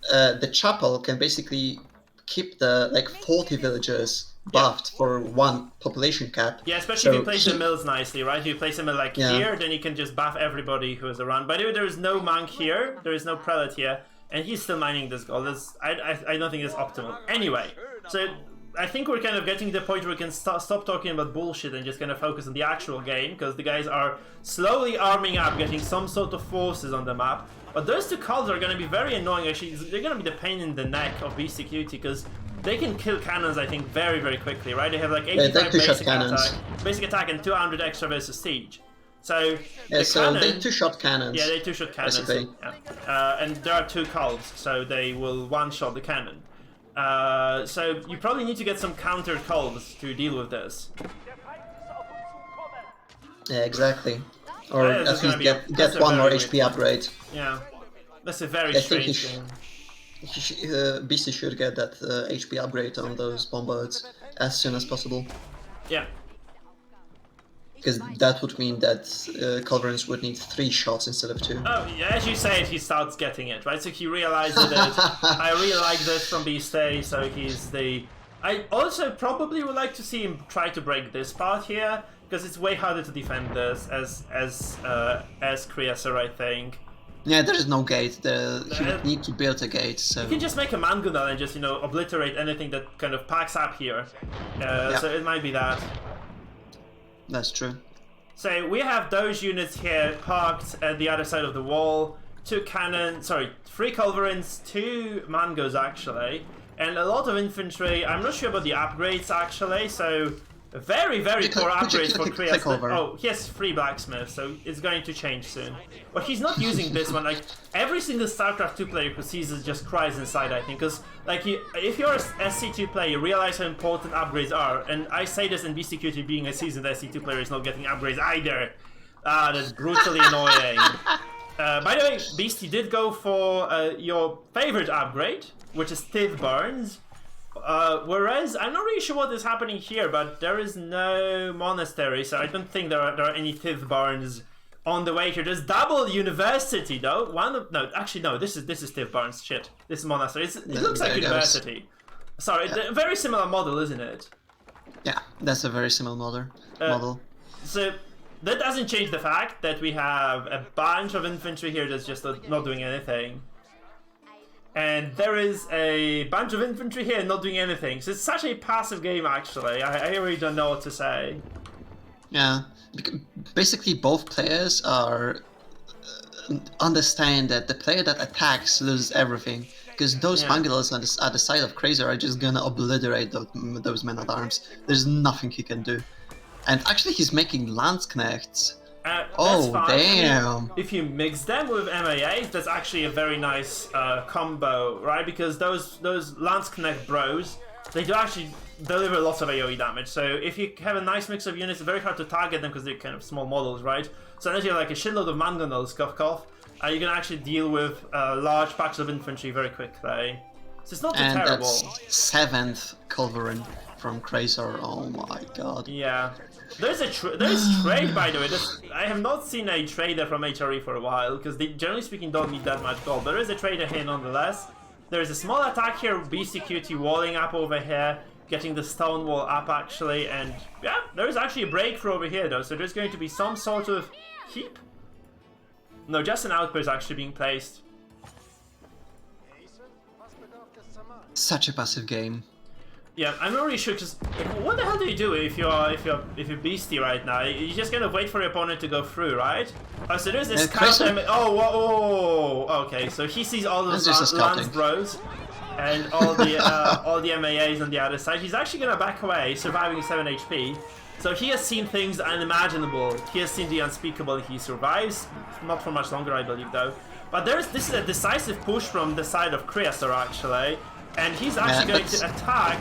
the chapel can basically keep the 40 villagers buffed for one population cap. Yeah, especially if you place the mills nicely, right? If you place them here, then you can just buff everybody who is around. By the way, there is no monk here, there is no prelate here, and he's still mining this gold. I don't think it's optimal. Anyway, so I think we're kind of getting to the point where we can stop talking about bullshit and just kind of focus on the actual game, because the guys are slowly arming up, getting some sort of forces on the map. But those two cults are going to be very annoying, actually. They're going to be the pain in the neck of Beastyqt, because they can kill cannons, I think, very quickly, right? They have 85 basic attack and 200 extra versus siege. So they two-shot cannons. Yeah, they two-shot cannons. Yeah. And there are two cults, so they will one-shot the cannon. So you probably need to get some counter cults to deal with this. Yeah, exactly. Or at least get one more HP upgrade. Yeah, that's a very strange thing. Beastie should get that HP upgrade on those bombards as soon as possible. Yeah. Because that would mean that culverins would need 3 shots instead of 2. Oh, yeah, as you say it, he starts getting it, right? So he realizes it. I really like this from Beastie, so he's the... I also probably would like to see him try to break this part here, because it's way harder to defend this as Chrysaor, I think. Yeah, there is no gate. He would need to build a gate, so... You can just make a Mangonel and just, you know, obliterate anything that kind of packs up here. So it might be that. That's true. So we have those units here parked at the other side of the wall. 2 cannons, sorry, 3 culverins, 2 mangos actually, and a lot of infantry. I'm not sure about the upgrades actually, so very poor upgrades for Chrysaor. Oh, he has 3 blacksmiths, so it's going to change soon. But he's not using this one. Like every single StarCraft 2 player who sees this just cries inside, I think, because if you're a SC2 player, you realize how important upgrades are. And I say this in Beastyqt, being a seasoned SC2 player is not getting upgrades either. That's brutally annoying. By the way, Beastie did go for your favorite upgrade, which is Stith Barns. Whereas, I'm not really sure what is happening here, but there is no monastery, so I don't think there are any Stith Barns on the way here. There's double university though. No, this is Stith Barns. Shit, this is monastery. It looks like university. Sorry, a very similar model, isn't it? Yeah, that's a very similar model. So that doesn't change the fact that we have a bunch of infantry here that's just not doing anything. And there is a bunch of infantry here not doing anything. So it's such a passive game, actually. I really don't know what to say. Yeah, basically both players are understand that the player that attacks loses everything. Because those Mangols at the side of Chrysaor are just gonna obliterate those men-at-arms. There's nothing he can do. And actually he's making Landsknechts That's fine. damn. I mean, if you mix them with MAAs, that's actually a very nice combo, right? Because those Lance Connect bros, they do actually deliver lots of AoE damage. So if you have a nice mix of units, it's very hard to target them because they're kind of small models, right? So unless you have like a shitload of mangonels, cough, you can actually deal with large packs of infantry very quickly. So it's not too terrible. And that's 7th Culverin from Chrysaor. Oh my god. Yeah. There's trade, by the way. I have not seen a trader from HRE for a while, because they, generally speaking, don't need that much gold. But there is a trader here nonetheless. There is a small attack here, Beastyqt walling up over here, getting the stone wall up actually, and yeah, there is actually a breakthrough over here though, so there's going to be some sort of keep? No, just an outpost actually being placed. Such a passive game. Yeah, I'm not really sure, because what the hell do you do if you're beastie right now? You just kind of wait for your opponent to go through, right? Oh, so there's this scout. Okay, so he sees all those Lance bros and all the MAAs on the other side. He's actually gonna back away, surviving 7 HP. So he has seen things unimaginable. He has seen the unspeakable. He survives, not for much longer, I believe, though. But this is a decisive push from the side of Chrysaor actually. And he's actually going to attack.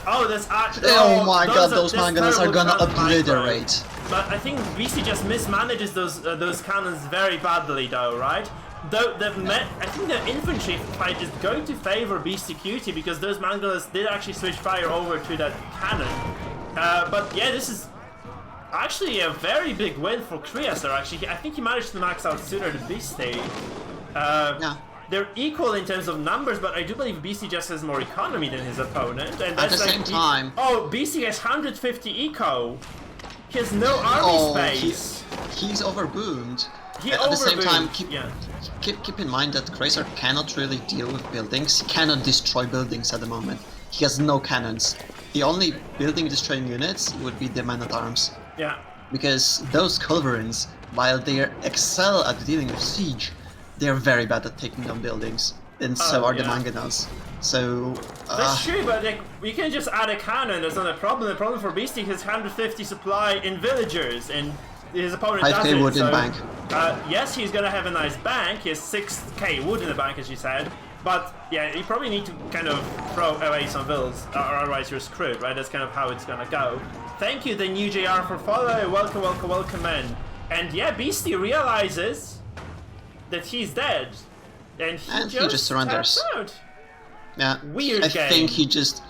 Oh, there's actually. Oh my god, those mangonels are gonna obliterate. But I think BC just mismanages those cannons very badly, though, right? Though I think the infantry fight is going to favor Beastyqt because those mangonels did actually switch fire over to that cannon. But yeah, this is actually a very big win for Chrysaor. Actually, I think he managed to max out sooner than Beastie. Yeah. They're equal in terms of numbers, but I do believe BC just has more economy than his opponent. And at the same time... Oh, BC has 150 eco! He has no army space! He's overboomed. At the same time, keep in mind that Chrysaor cannot really deal with buildings. He cannot destroy buildings at the moment. He has no cannons. The only building destroying units would be the man-at-arms. Yeah. Because those Culverins, while they excel at dealing with siege, they're very bad at taking down buildings, and so are the mangonels. So that's true, but like, we can just add a cannon. That's not a problem. The problem for Beastie is 150 supply in villagers, and his opponent doesn't. 5k wood in bank. Yes, he's gonna have a nice bank. He has 6k wood in the bank, as you said. But yeah, you probably need to kind of throw away some villas, or otherwise you're screwed, right? That's kind of how it's gonna go. Thank you, the new JR, for follow. Welcome in. And yeah, Beastie realizes that he's dead, and he just surrenders. Yeah, weird I game. think he just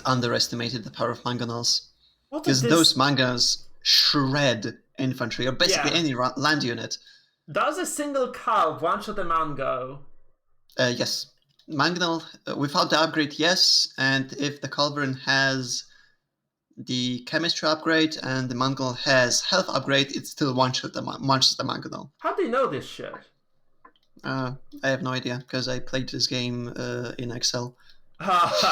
underestimated the power of mangonels, because those mangonels shred infantry or basically any land unit. Does a single calf one-shot a mango? Yes, mangonel without the upgrade, yes, and if the culverin has the chemistry upgrade and the mangonel has health upgrade, it still one-shots the mangonel. How do you know this shit? I have no idea, because I played this game in Excel. That's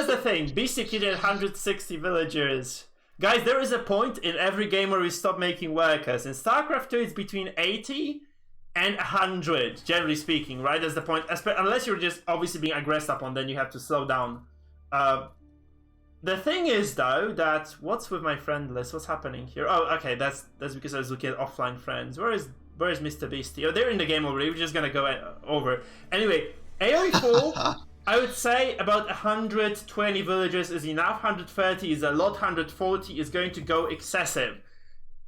the thing. Beastyqt had 160 villagers. Guys, there is a point in every game where we stop making workers. In StarCraft 2, it's between 80 and 100, generally speaking, right? That's the point. Unless you're just obviously being aggressed upon, then you have to slow down. The thing is, though, that what's with my friend list? What's happening here? Oh, okay, that's because I was looking at offline friends. Where is Mr. Beastie? Oh, they're in the game already. We're just gonna go over. Anyway, AoE 4, I would say about 120 villagers is enough. 130 is a lot. 140 is going to go excessive.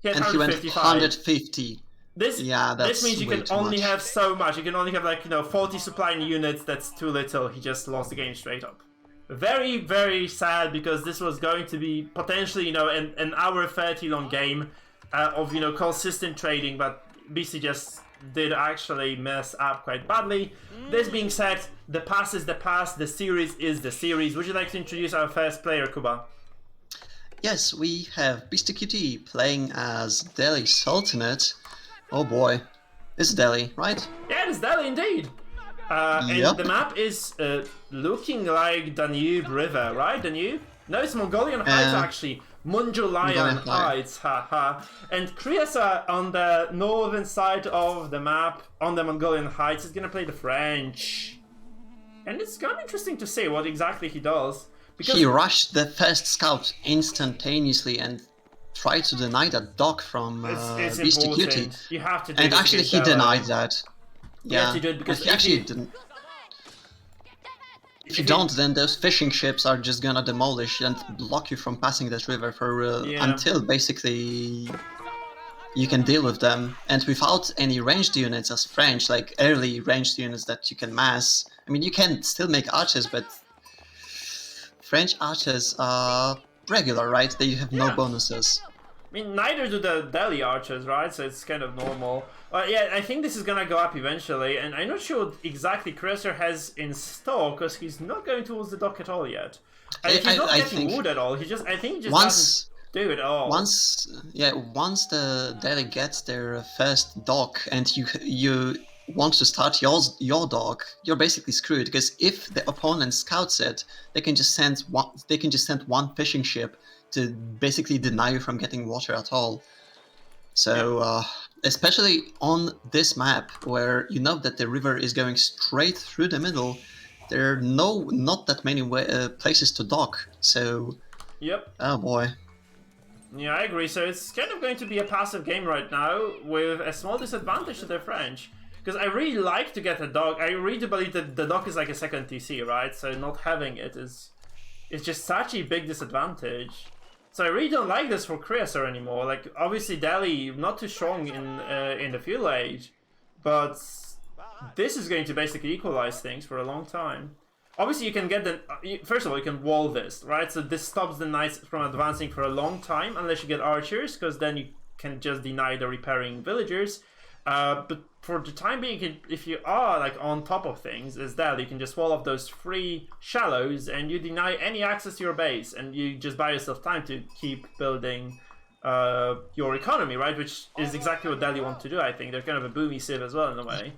And he went 150. This means you can only have so much. You can only have 40 supply units. That's too little. He just lost the game straight up. Very, very sad, because this was going to be potentially, an hour 30 long game of, consistent trading, but BC just did actually mess up quite badly. This being said, the past is the past, the series is the series. Would you like to introduce our first player, Kuba? Yes, we have Beastyqt playing as Delhi Sultanate. Oh boy. It's Delhi, right? Yeah, it's Delhi indeed. And the map is looking like Danube River, right? Danube? No, it's Mongolian Heights actually. Mongolian Heights, haha. And Chrysaor on the northern side of the map, on the Mongolian Heights, is gonna play the French. And it's kind of interesting to see what exactly he does. Because he rushed the first scout instantaneously and tried to deny that dock from it's Beastyqt. important. You have to do And this actually against he LA. denied that. You have Yeah, to do it because but he actually didn't. If you don't, then those fishing ships are just gonna demolish and block you from passing that river for until basically you can deal with them. And without any ranged units as French, like early ranged units that you can mass. I mean, you can still make archers, but French archers are regular, right? They have no bonuses. I mean, neither do the Delhi archers, right? So it's kind of normal. Yeah, I think this is gonna go up eventually, and I'm not sure what exactly Chrysaor has in store, because he's not going towards the dock at all yet. He's not getting wood at all. I think he just doesn't do it at all. Once the Delhi gets their first dock, and you want to start your dock, you're basically screwed, because if the opponent scouts it, they can just send one fishing ship to basically deny you from getting water at all. So especially on this map, where you know that the river is going straight through the middle, there are not that many places to dock. So oh boy. Yeah, I agree. So it's kind of going to be a passive game right now, with a small disadvantage to the French. Because I really like to get a dock. I really do believe that the dock is like a second TC, right? So not having it is just such a big disadvantage. So I really don't like this for Chrysaor anymore. Like, obviously Delhi not too strong in the feudal age, but this is going to basically equalize things for a long time. Obviously you can get first of all, you can wall this, right? So this stops the knights from advancing for a long time, unless you get archers, because then you can just deny the repairing villagers. But for the time being, if you are like on top of things, is that you can just wall off those 3 shallows and you deny any access to your base, and you just buy yourself time to keep building your economy, right? Which is exactly what Delhi want to do. I think they're kind of a boomy civ as well in a way.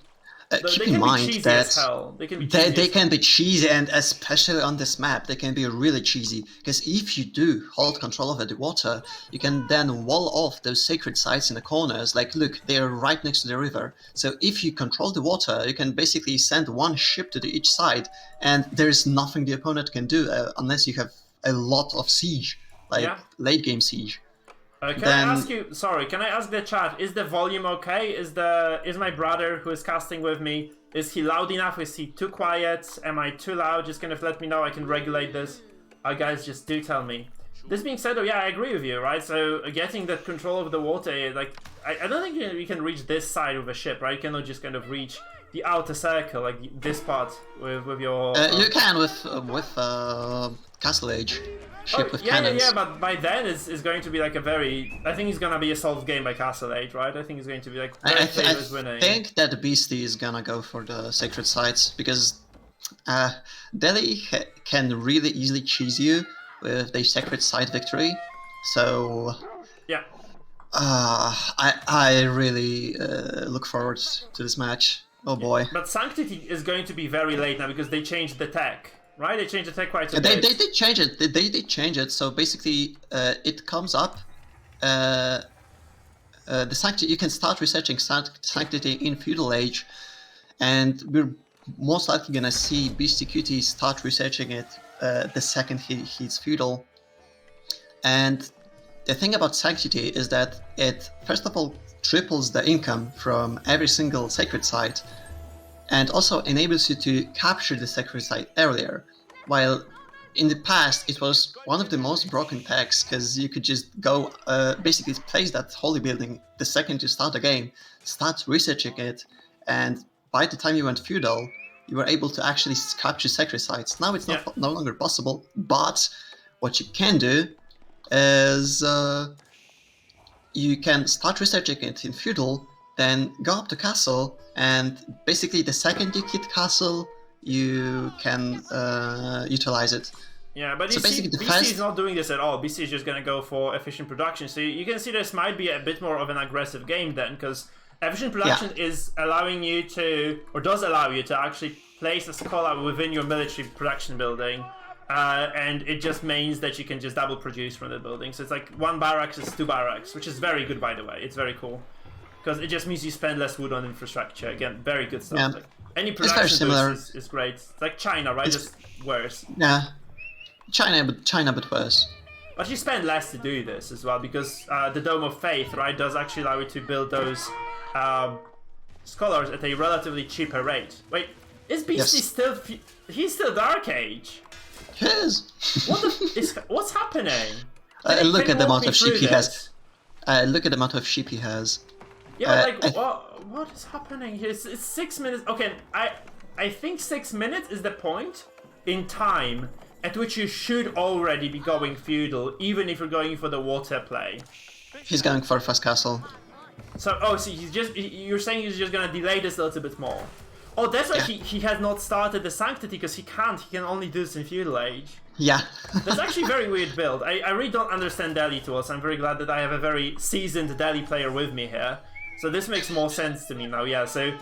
Keep in mind that they can be cheesy, and especially on this map, they can be really cheesy. Because if you do hold control over the water, you can then wall off those sacred sites in the corners. Like, look, they are right next to the river. So if you control the water, you can basically send one ship to each side, and there is nothing the opponent can do unless you have a lot of siege, like late game siege. Can I ask you? Sorry, can I ask the chat? Is the volume okay? Is my brother who is casting with me? Is he loud enough? Is he too quiet? Am I too loud? Just kind of let me know. I can regulate this. Guys, just do tell me. This being said, though, yeah, I agree with you, right? So getting that control over the water, like I don't think you can reach this side with a ship, right? You cannot just kind of reach the outer circle, like this part with your. You can with Castle Age. Ship with cannons. Yeah, but by then it's going to be like a very. I think it's gonna be a solved game by Castle Age, right? I think it's going to be like. I think that the Beastie is gonna go for the sacred sites, because Delhi can really easily cheese you with the sacred site victory. So yeah. I really look forward to this match. Oh boy. But Sanctity is going to be very late now, because they changed the tech. Right, they changed the tech quite a bit. They did change it. They did change it. So basically, it comes up. The Sanctity. You can start researching Sanctity in feudal age, and we're most likely gonna see Beastyqt start researching it the second he's feudal. And the thing about Sanctity is that it first of all triples the income from every single sacred site, and also enables you to capture the sacred site earlier, while in the past it was one of the most broken techs, because you could just go basically place that holy building the second you start the game, start researching it, and by the time you went feudal, you were able to actually capture sacred sites. Now it's no longer possible, but what you can do is you can start researching it in feudal, then go up to castle, and basically the second you hit castle, you can utilize it. Yeah, but so BC is not doing this at all. BC is just going to go for efficient production. So you can see this might be a bit more of an aggressive game then, because efficient production is allowing you to, or does allow you to actually place a scholar within your military production building. And it just means that you can just double produce from the building. So it's like 1 barracks is 2 barracks, which is very good, by the way. It's very cool. Because it just means you spend less wood on infrastructure. Again, very good stuff. Yeah. Like, any production boost is great. It's like China, right? Just worse. Yeah. China, but worse. But you spend less to do this as well, because the Dome of Faith, right, does actually allow you to build those scholars at a relatively cheaper rate. Wait, is Beasty still... He's still Dark Age? He is. What's happening? Look at the amount of sheep he has. Look at the amount of sheep he has. Yeah, but like, what is happening here? It's 6 minutes. Okay, I think 6 minutes is the point in time at which you should already be going feudal, even if you're going for the water play. He's going for a fast castle. So, so you're saying he's just gonna delay this a little bit more. Oh, that's why he has not started the Sanctity, because he can only do this in feudal age. Yeah. That's actually a very weird build. I really don't understand Delhi tools. I'm very glad that I have a very seasoned Delhi player with me here. So this makes more sense to me now, yeah. So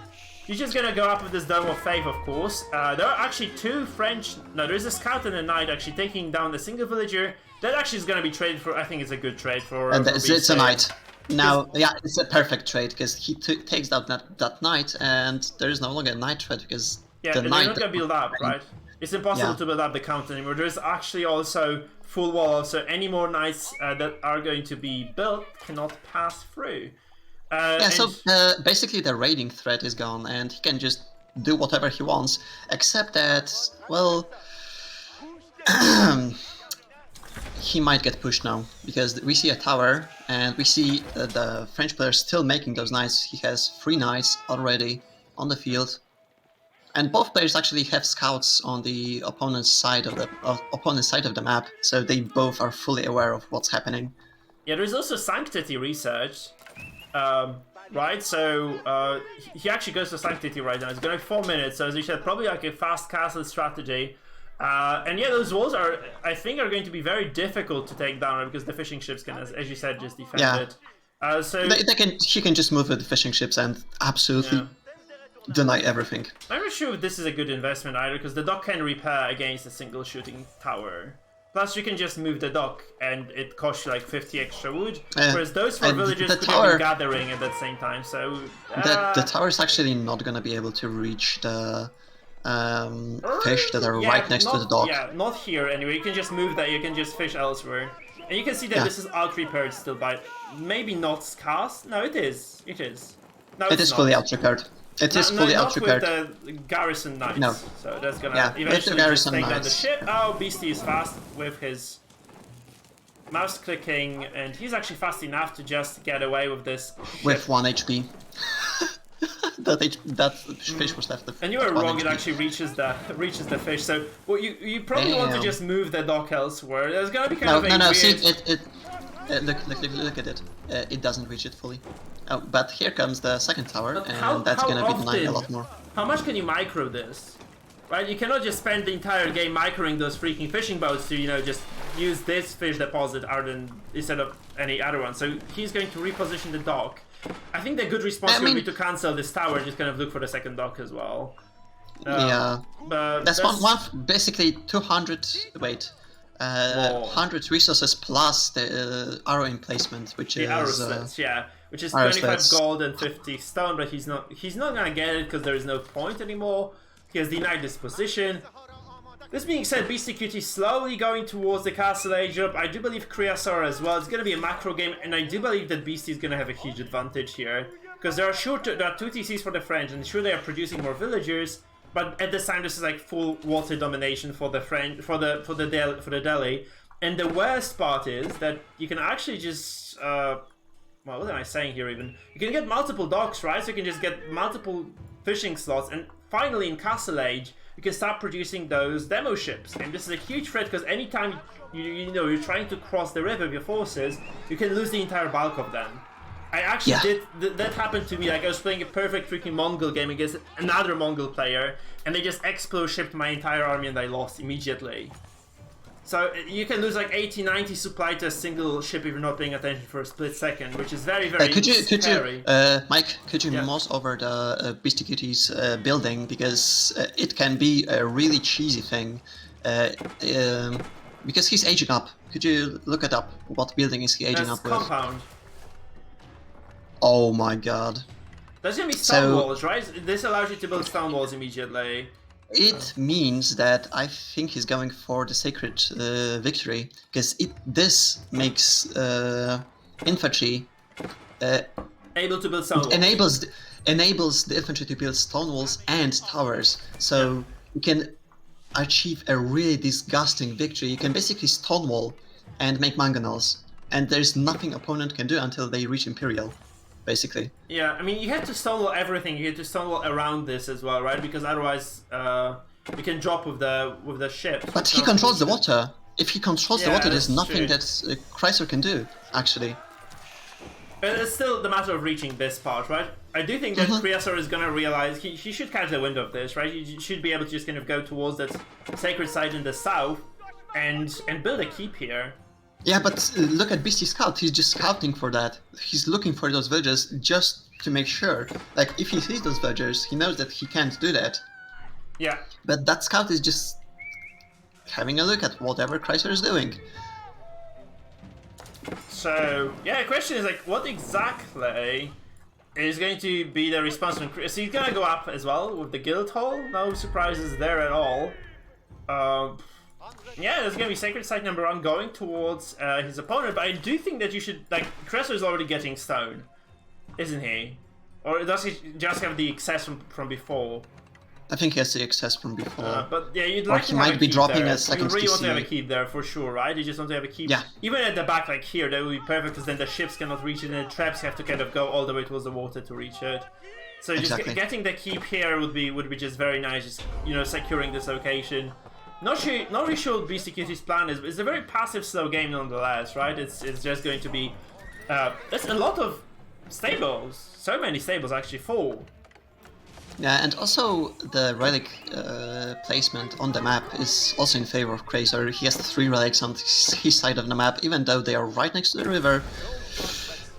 you're just gonna go up with this Dome of Faith, of course. There are actually two French... No, there's a scout and a knight actually taking down the single villager. That actually is gonna be traded for... I think it's a good trade for... And it's a knight. Now, yeah, it's a perfect trade, because he takes down that knight, and there is no longer a knight threat, because the knight... not gonna build up, right? It's impossible to build up the count anymore. There's actually also full wall, so any more knights that are going to be built cannot pass through. So basically the raiding threat is gone, and he can just do whatever he wants, except that, well, he might get pushed now, because we see a tower, and we see the French player still making those knights. He has 3 knights already on the field, and both players actually have scouts on the opponent's side of the map, so they both are fully aware of what's happening. Yeah, there's also Sanctity research. Right, so he actually goes to Sanctity right now. It's going to be 4 minutes, so as you said, probably like a fast castle strategy. And yeah, those walls are, I think, are going to be very difficult to take down, because the fishing ships can, as you said, just defend it. So he can just move with the fishing ships and absolutely deny everything. I'm not sure if this is a good investment either, because the dock can repair against a single shooting tower. Plus, you can just move the dock, and it costs you like 50 extra wood. Whereas those 4 villagers could be gathering at the same time. So the tower is actually not going to be able to reach the fish that are right next to the dock. Yeah, not here anyway. You can just move that. You can just fish elsewhere, and you can see that this is out repaired still by maybe not cast. No, it is. It is. No, it is fully out repaired. It is fully out repaired. Not with the garrison knights. No. So that's gonna eventually just take down the ship. Oh, Beasty is fast with his mouse clicking, and he's actually fast enough to just get away with this ship. With 1 HP. that fish was left. And you were wrong. HP. It actually reaches the fish. So well, you probably want to just move the dock elsewhere. There's gonna be kind of a weird... See look at it. It doesn't reach it fully. Oh, but here comes the second tower, and that's gonna be denying a lot more. How much can you micro this? Right, you cannot just spend the entire game microing those freaking fishing boats to, just use this fish deposit instead of any other one. So he's going to reposition the dock. I think the good response would be to cancel this tower and just kind of look for the second dock as well. But that's one basically 200. Wait. 100 resources plus the arrow emplacement, which is arrow slits, which is 25 gold and 50 stone, but he's not gonna get it because there is no point anymore. He has denied this position. This being said, Beastyqt is slowly going towards the castle age up. I do believe Chrysaor as well. It's gonna be a macro game, and I do believe that Beasty is gonna have a huge advantage here, because there are 2 TCs for the French, and sure they are producing more villagers. But at this time, this is like full water domination for the French, for the Delhi. And the worst part is that you can actually just, well, what am I saying here even? You can get multiple docks, right? So you can just get multiple fishing slots. And finally, in Castle Age, you can start producing those demo ships. And this is a huge threat, because anytime you're trying to cross the river with your forces, you can lose the entire bulk of them. I actually that happened to me. Like, I was playing a perfect freaking Mongol game against another Mongol player, and they just explode shipped my entire army, and I lost immediately. So you can lose like 80-90 supply to a single ship if you're not paying attention for a split second, which is very, very scary. Mike, could you mouse over the Beastyqt's building, because it can be a really cheesy thing, because he's aging up. Could you look it up? What building is he aging up with? Compound. Oh my god. There's gonna be stone walls, right? This allows you to build stone walls immediately. It means that I think he's going for the sacred victory, because this makes infantry able to build stone walls. enables the infantry to build stone walls and towers. So you can achieve a really disgusting victory. You can basically stonewall and make mangonels, and there's nothing opponent can do until they reach Imperial, basically. Yeah, I mean, you have to stonewall everything. You have to stonewall around this as well, right? Because otherwise, you can drop with the ship. But he controls the water. If he controls the water, there's nothing true. that Chrysaor can do, actually. But it's still the matter of reaching this part, right? I do think that Chrysaor is gonna realize he should catch the wind of this, right? He should be able to just kind of go towards that sacred site in the south and build a keep here. Yeah, but look at Beastyqt. He's just scouting for that. He's looking for those villagers just to make sure. Like, if he sees those villagers, he knows that he can't do that. Yeah. But that scout is just having a look at whatever Chrysaor is doing. So, yeah, the question is, like, what exactly is going to be the response from Chris? So he's gonna go up as well with the guild hall. No surprises there at all. Yeah, there's gonna be sacred site number 1 going towards his opponent, but I do think that you should, like, Chrysaor is already getting stone, isn't he? Or does he just have the excess from before? I think he has the excess from before. But yeah, you'd like or to he have might a be keep dropping there. a second You really want to have a TC. keep there for sure, right? You just want to have a keep. Yeah. Even at the back, like here, that would be perfect because then the ships cannot reach it, and the traps have to kind of go all the way towards the water to reach it. So just getting the keep here would be just very nice. Just, you know, securing this location. Not really sure what Beastyqt's plan is, but it's a very passive, slow game nonetheless, right? It's just going to be there's a lot of stables. So many stables, actually, 4. Yeah, and also the relic placement on the map is also in favor of Chrysaor. He has 3 relics on his side of the map, even though they are right next to the river.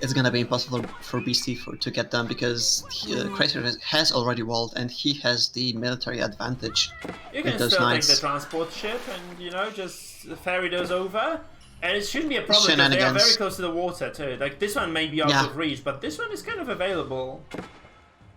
It's gonna be impossible for Beasty to get them because Chrysaor has already walled and he has the military advantage. You can still take the transport ship and, you know, just ferry those over. And it shouldn't be a problem because they are very close to the water too. Like, this one may be out of reach, but this one is kind of available.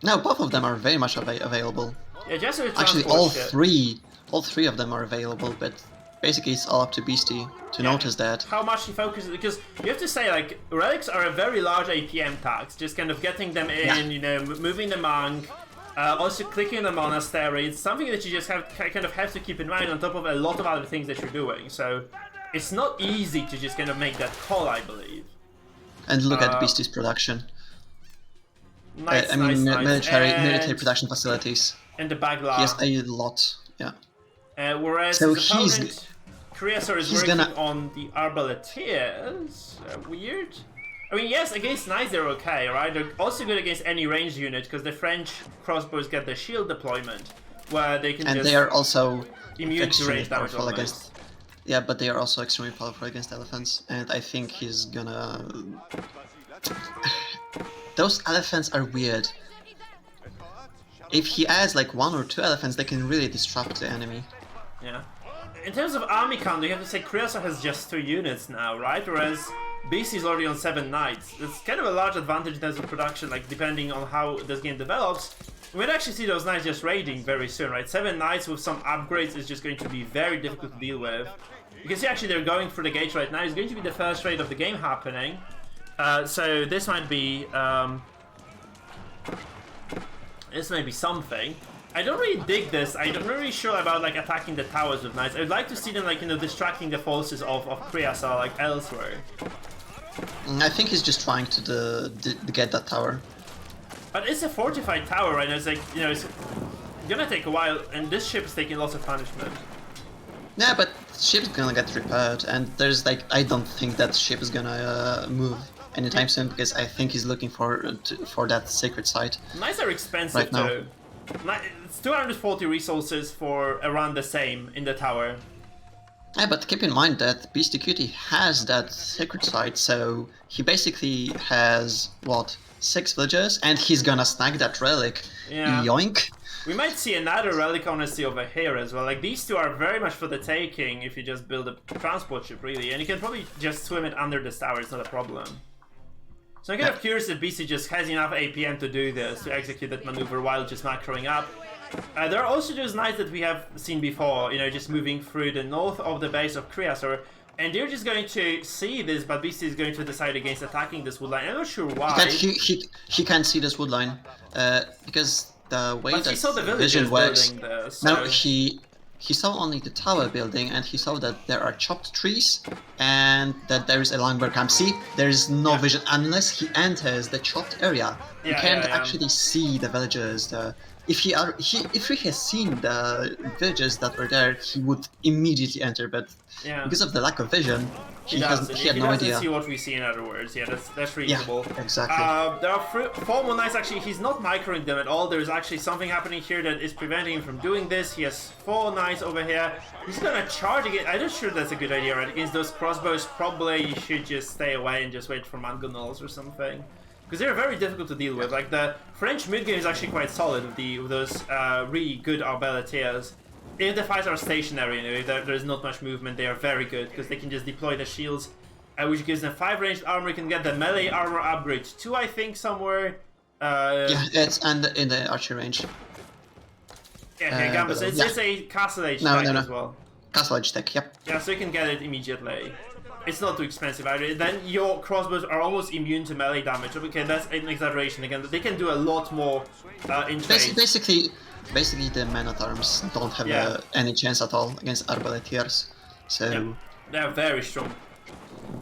No, both of them are very much available. Yeah, just a actually, all three of them are available, but basically it's all up to Beasty to notice that. How much he focuses, because you have to say, like, relics are a very large APM tax. Just kind of getting them in, you know, moving the monk, also clicking the monastery. It's something that you just kind of have to keep in mind on top of a lot of other things that you're doing. So it's not easy to just kind of make that call, I believe. And look at Beasty's production. Nice, military production facilities. And the Bagla. He has a lot, yeah. Whereas so his opponent, Chrysaor, is working on the Arbaletiers. Weird. I mean, yes, against knights they're okay, right? They're also good against any ranged unit because the French crossbows get the shield deployment, where they can they are also immune to range damage against. Yeah, but they are also extremely powerful against elephants, and I think he's gonna. Those elephants are weird. If he adds like 1 or 2 elephants, they can really disrupt the enemy. Yeah. In terms of army count, you have to say Chrysaor has just 2 units now, right? Whereas Beasty is already on 7 knights. It's kind of a large advantage in terms of production, like depending on how this game develops. We'll actually see those knights just raiding very soon, right? 7 knights with some upgrades is just going to be very difficult to deal with. You can see actually they're going through the gates right now. It's going to be the first raid of the game happening. So this might be something. I don't really dig this. I'm not really sure about like attacking the towers with knights. I'd like to see them like, you know, distracting the forces of Chrysaor like elsewhere. I think he's just trying to get that tower. But it's a fortified tower right now. It's like, you know, it's gonna take a while, and this ship is taking lots of punishment. Yeah, but ship's gonna get repaired, and there's like, I don't think that ship is gonna move anytime soon because I think he's looking for that sacred site. Knights are expensive right now. too. It's 240 resources for around the same in the tower. Yeah, but keep in mind that Beastyqt has that sacred site, so he basically has, what, 6 villagers, and he's gonna snag that relic. Yeah. Yoink! We might see another relic, honestly, over here as well. Like, these 2 are very much for the taking if you just build a transport ship, really. And you can probably just swim it under this tower, it's not a problem. So I'm kind of curious if Beastyqt just has enough APM to do this, to execute that maneuver while just macroing up. There are also those knights that we have seen before, you know, just moving through the north of the base of Chrysaor, and they're just going to see this, but Beastyqt is going to decide against attacking this woodline. I'm not sure why. He can't see this woodline because the way but that he saw the vision works. There, so... No, he saw only the tower building, and he saw that there are chopped trees and that there is a lumber camp. See, there is no vision unless he enters the chopped area. You can't actually see the villagers. If he has seen the villages that were there, he would immediately enter. But because of the lack of vision, he had no idea. See what we see, in other words. Yeah, that's reasonable. Yeah, exactly. There are 4 more knights. Actually, he's not microing them at all. There's actually something happening here that is preventing him from doing this. He has 4 knights over here. He's gonna charge again. I'm not sure that's a good idea, right? Against those crossbows, probably you should just stay away and just wait for mangonels or something. Because they're very difficult to deal with. Like, the French mid-game is actually quite solid with those really good arbaletiers. If the fights are stationary, you know, if there's not much movement, they are very good, because they can just deploy the shields, which gives them 5 ranged armor. You can get the melee armor upgrade 2, I think, somewhere. Yeah, it's in the archery range. Yeah, okay, Gambus, it's just a Castle Age tech as well. Castle Age tech, yep. Yeah, so you can get it immediately. It's not too expensive either. Then your crossbows are almost immune to melee damage. Okay, that's an exaggeration again. They can do a lot more in trade. Basically, the men-at-arms don't have any chance at all against arbaletiers. So they're very strong.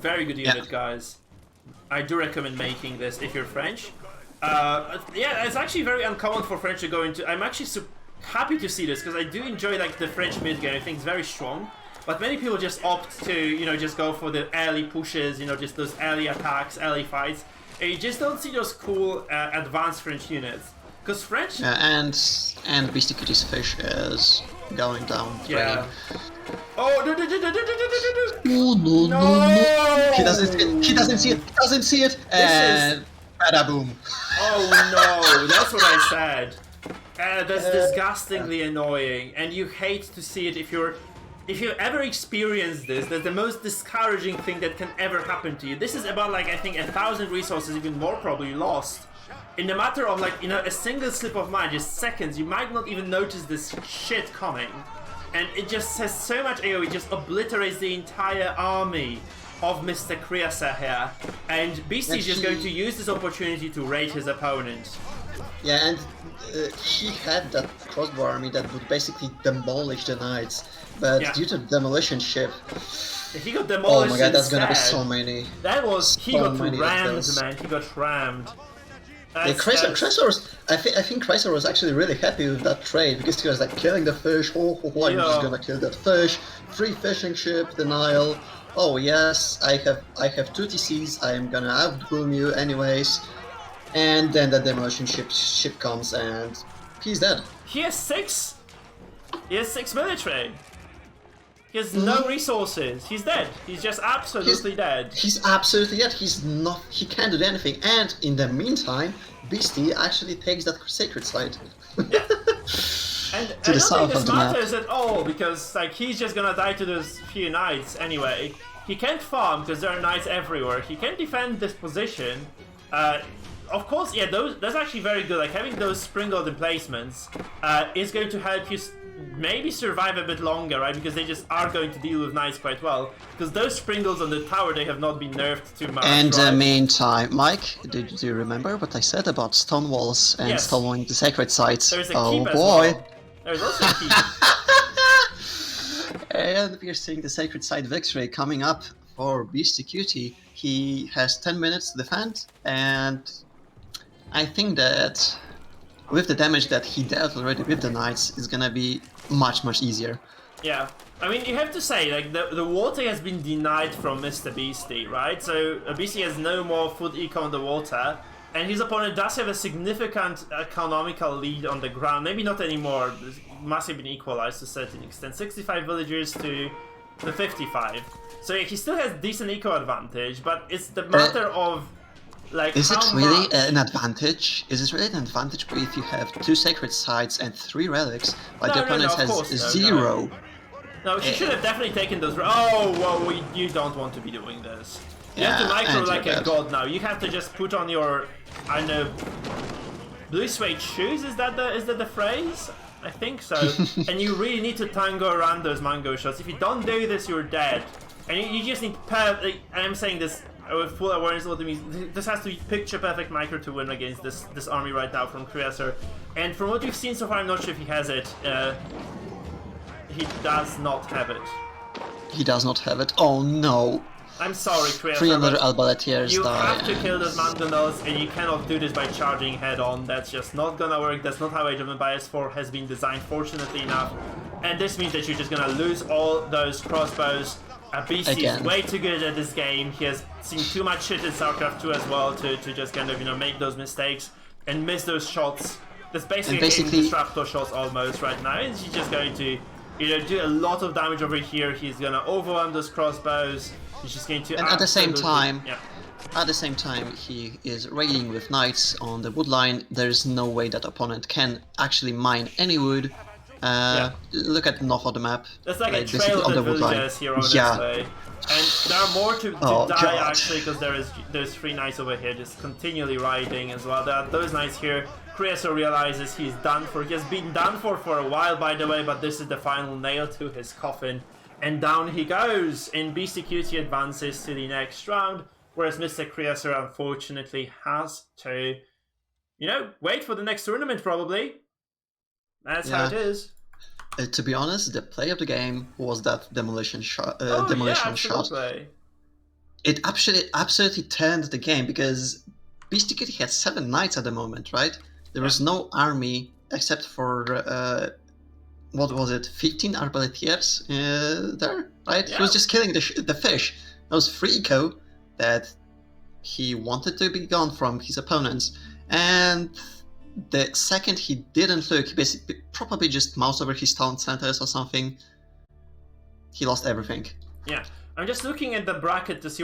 Very good unit, guys. I do recommend making this if you're French. It's actually very uncommon for French to go into... I'm actually happy to see this, because I do enjoy like the French mid-game. I think it's very strong. But many people just opt to, you know, just go for the early pushes, you know, just those early attacks, early fights. And you just don't see those cool advanced French units. Because French... and Beastyqt's fish is going down. Yeah. Oh, no. He doesn't see it. And bada boom. Oh no, that's what I said. That's disgustingly annoying. And you hate to see it if you ever experienced this. That's the most discouraging thing that can ever happen to you. This is about, like, I think 1,000 resources, even more probably, lost. In a matter of, like, you know, a single slip of mind, just seconds, you might not even notice this shit coming. And it just has so much AoE, it just obliterates the entire army of Mr. Chryasor here. And Beastyqt is just going to use this opportunity to raid his opponent. Yeah, and he had that crossbow army that would basically demolish the knights. But due to the demolition ship... He got demolished. Oh my god, that's gonna be so many. That was... He got rammed, man. He got rammed. Chrysaor, I think Chrysaor was actually really happy with that trade, because he was like, killing the fish, I'm just gonna kill that fish, free fishing ship, denial, oh yes, I have 2 TCs, I'm gonna outboom you anyways, and then the demolition ship comes and he's dead. He has 6 military. He has no resources. He's dead. He's just absolutely dead. He's absolutely dead. He can't do anything. And in the meantime, Beastyqt actually takes that sacred site. Yeah. And I don't think this matters at all, because like he's just gonna die to those few knights anyway. He can't farm because there are knights everywhere. He can defend this position. Of course, that's actually very good. Like having those sprinkled emplacements is going to help you maybe survive a bit longer, right? Because they just are going to deal with knights quite well. Because those sprinkles on the tower, they have not been nerfed too much. And in the meantime, Mike, do you remember what I said about stone walls and stonewalling the sacred sites? There's a keep as boy! Well. There's also a keep. And we're seeing the sacred site victory coming up for Beastyqt. He has 10 minutes to defend, and I think that with the damage that he dealt already with the knights, it's gonna be much easier. Yeah, I mean, you have to say, like, the water has been denied from Mr. Beastyqt, right? So Beastyqt has no more food eco on the water, and his opponent does have a significant economical lead on the ground. Maybe not anymore, it must have been equalized to a certain extent. 65 villagers to 55. So he still has decent eco advantage, but it's the matter of... Like, is it really an advantage? Is it really an advantage if you have 2 sacred sites and 3 relics, while the opponent has 0? No, she should have definitely taken those. Oh, well, you don't want to be doing this. You have to micro and like you're a dead. god now. You have to just put on your, I don't know, blue suede shoes. Is that the phrase? I think so. And you really need to tango around those mango shots. If you don't do this, you're dead. And you just need and I'm saying this with full awareness of what it means. This has to be picture perfect micro to win against this army right now from Chrysaor. And from what we've seen so far, I'm not sure if he has it. He does not have it. He does not have it. Oh no. I'm sorry, Chrysaor. 300 arbaletiers You die. have to kill those mangonels, and you cannot do this by charging head on. That's just not gonna work. That's not how Age of Empires 4 has been designed, fortunately enough. And this means that you're just gonna lose all those crossbows. Beasty is way too good at this game. He has seen too much shit in StarCraft 2 as well to just kind of, you know, make those mistakes and miss those shots. That's basically disruptor shots almost right now. And he's just going to, you know, do a lot of damage over here. He's gonna overwhelm those crossbows. He's just going to. And at the same time, he is raiding with knights on the wood line. There's no way that opponent can actually mine any wood. Look at the north of the map. There's like a trail of the villagers here, honestly. And there are more to die actually, because there's 3 knights over here just continually riding as well. There are those knights here. Chrysaor realizes he's done for. He has been done for a while, by the way, but this is the final nail to his coffin. And down he goes. In Beastyqt, he advances to the next round, whereas Mr. Chrysaor unfortunately has to, you know, wait for the next tournament probably. That's how it is. To be honest, the play of the game was that demolition shot. Shot. It absolutely turned the game, because Beastyqt had 7 knights at the moment, right? There was no army except for what was it, 15 arbaletiers there, right? He was just killing the fish. That was free eco that he wanted to be gone from his opponents, and the second he didn't look, he basically probably just moused over his town centers or something. He lost everything. Yeah, I'm just looking at the bracket to see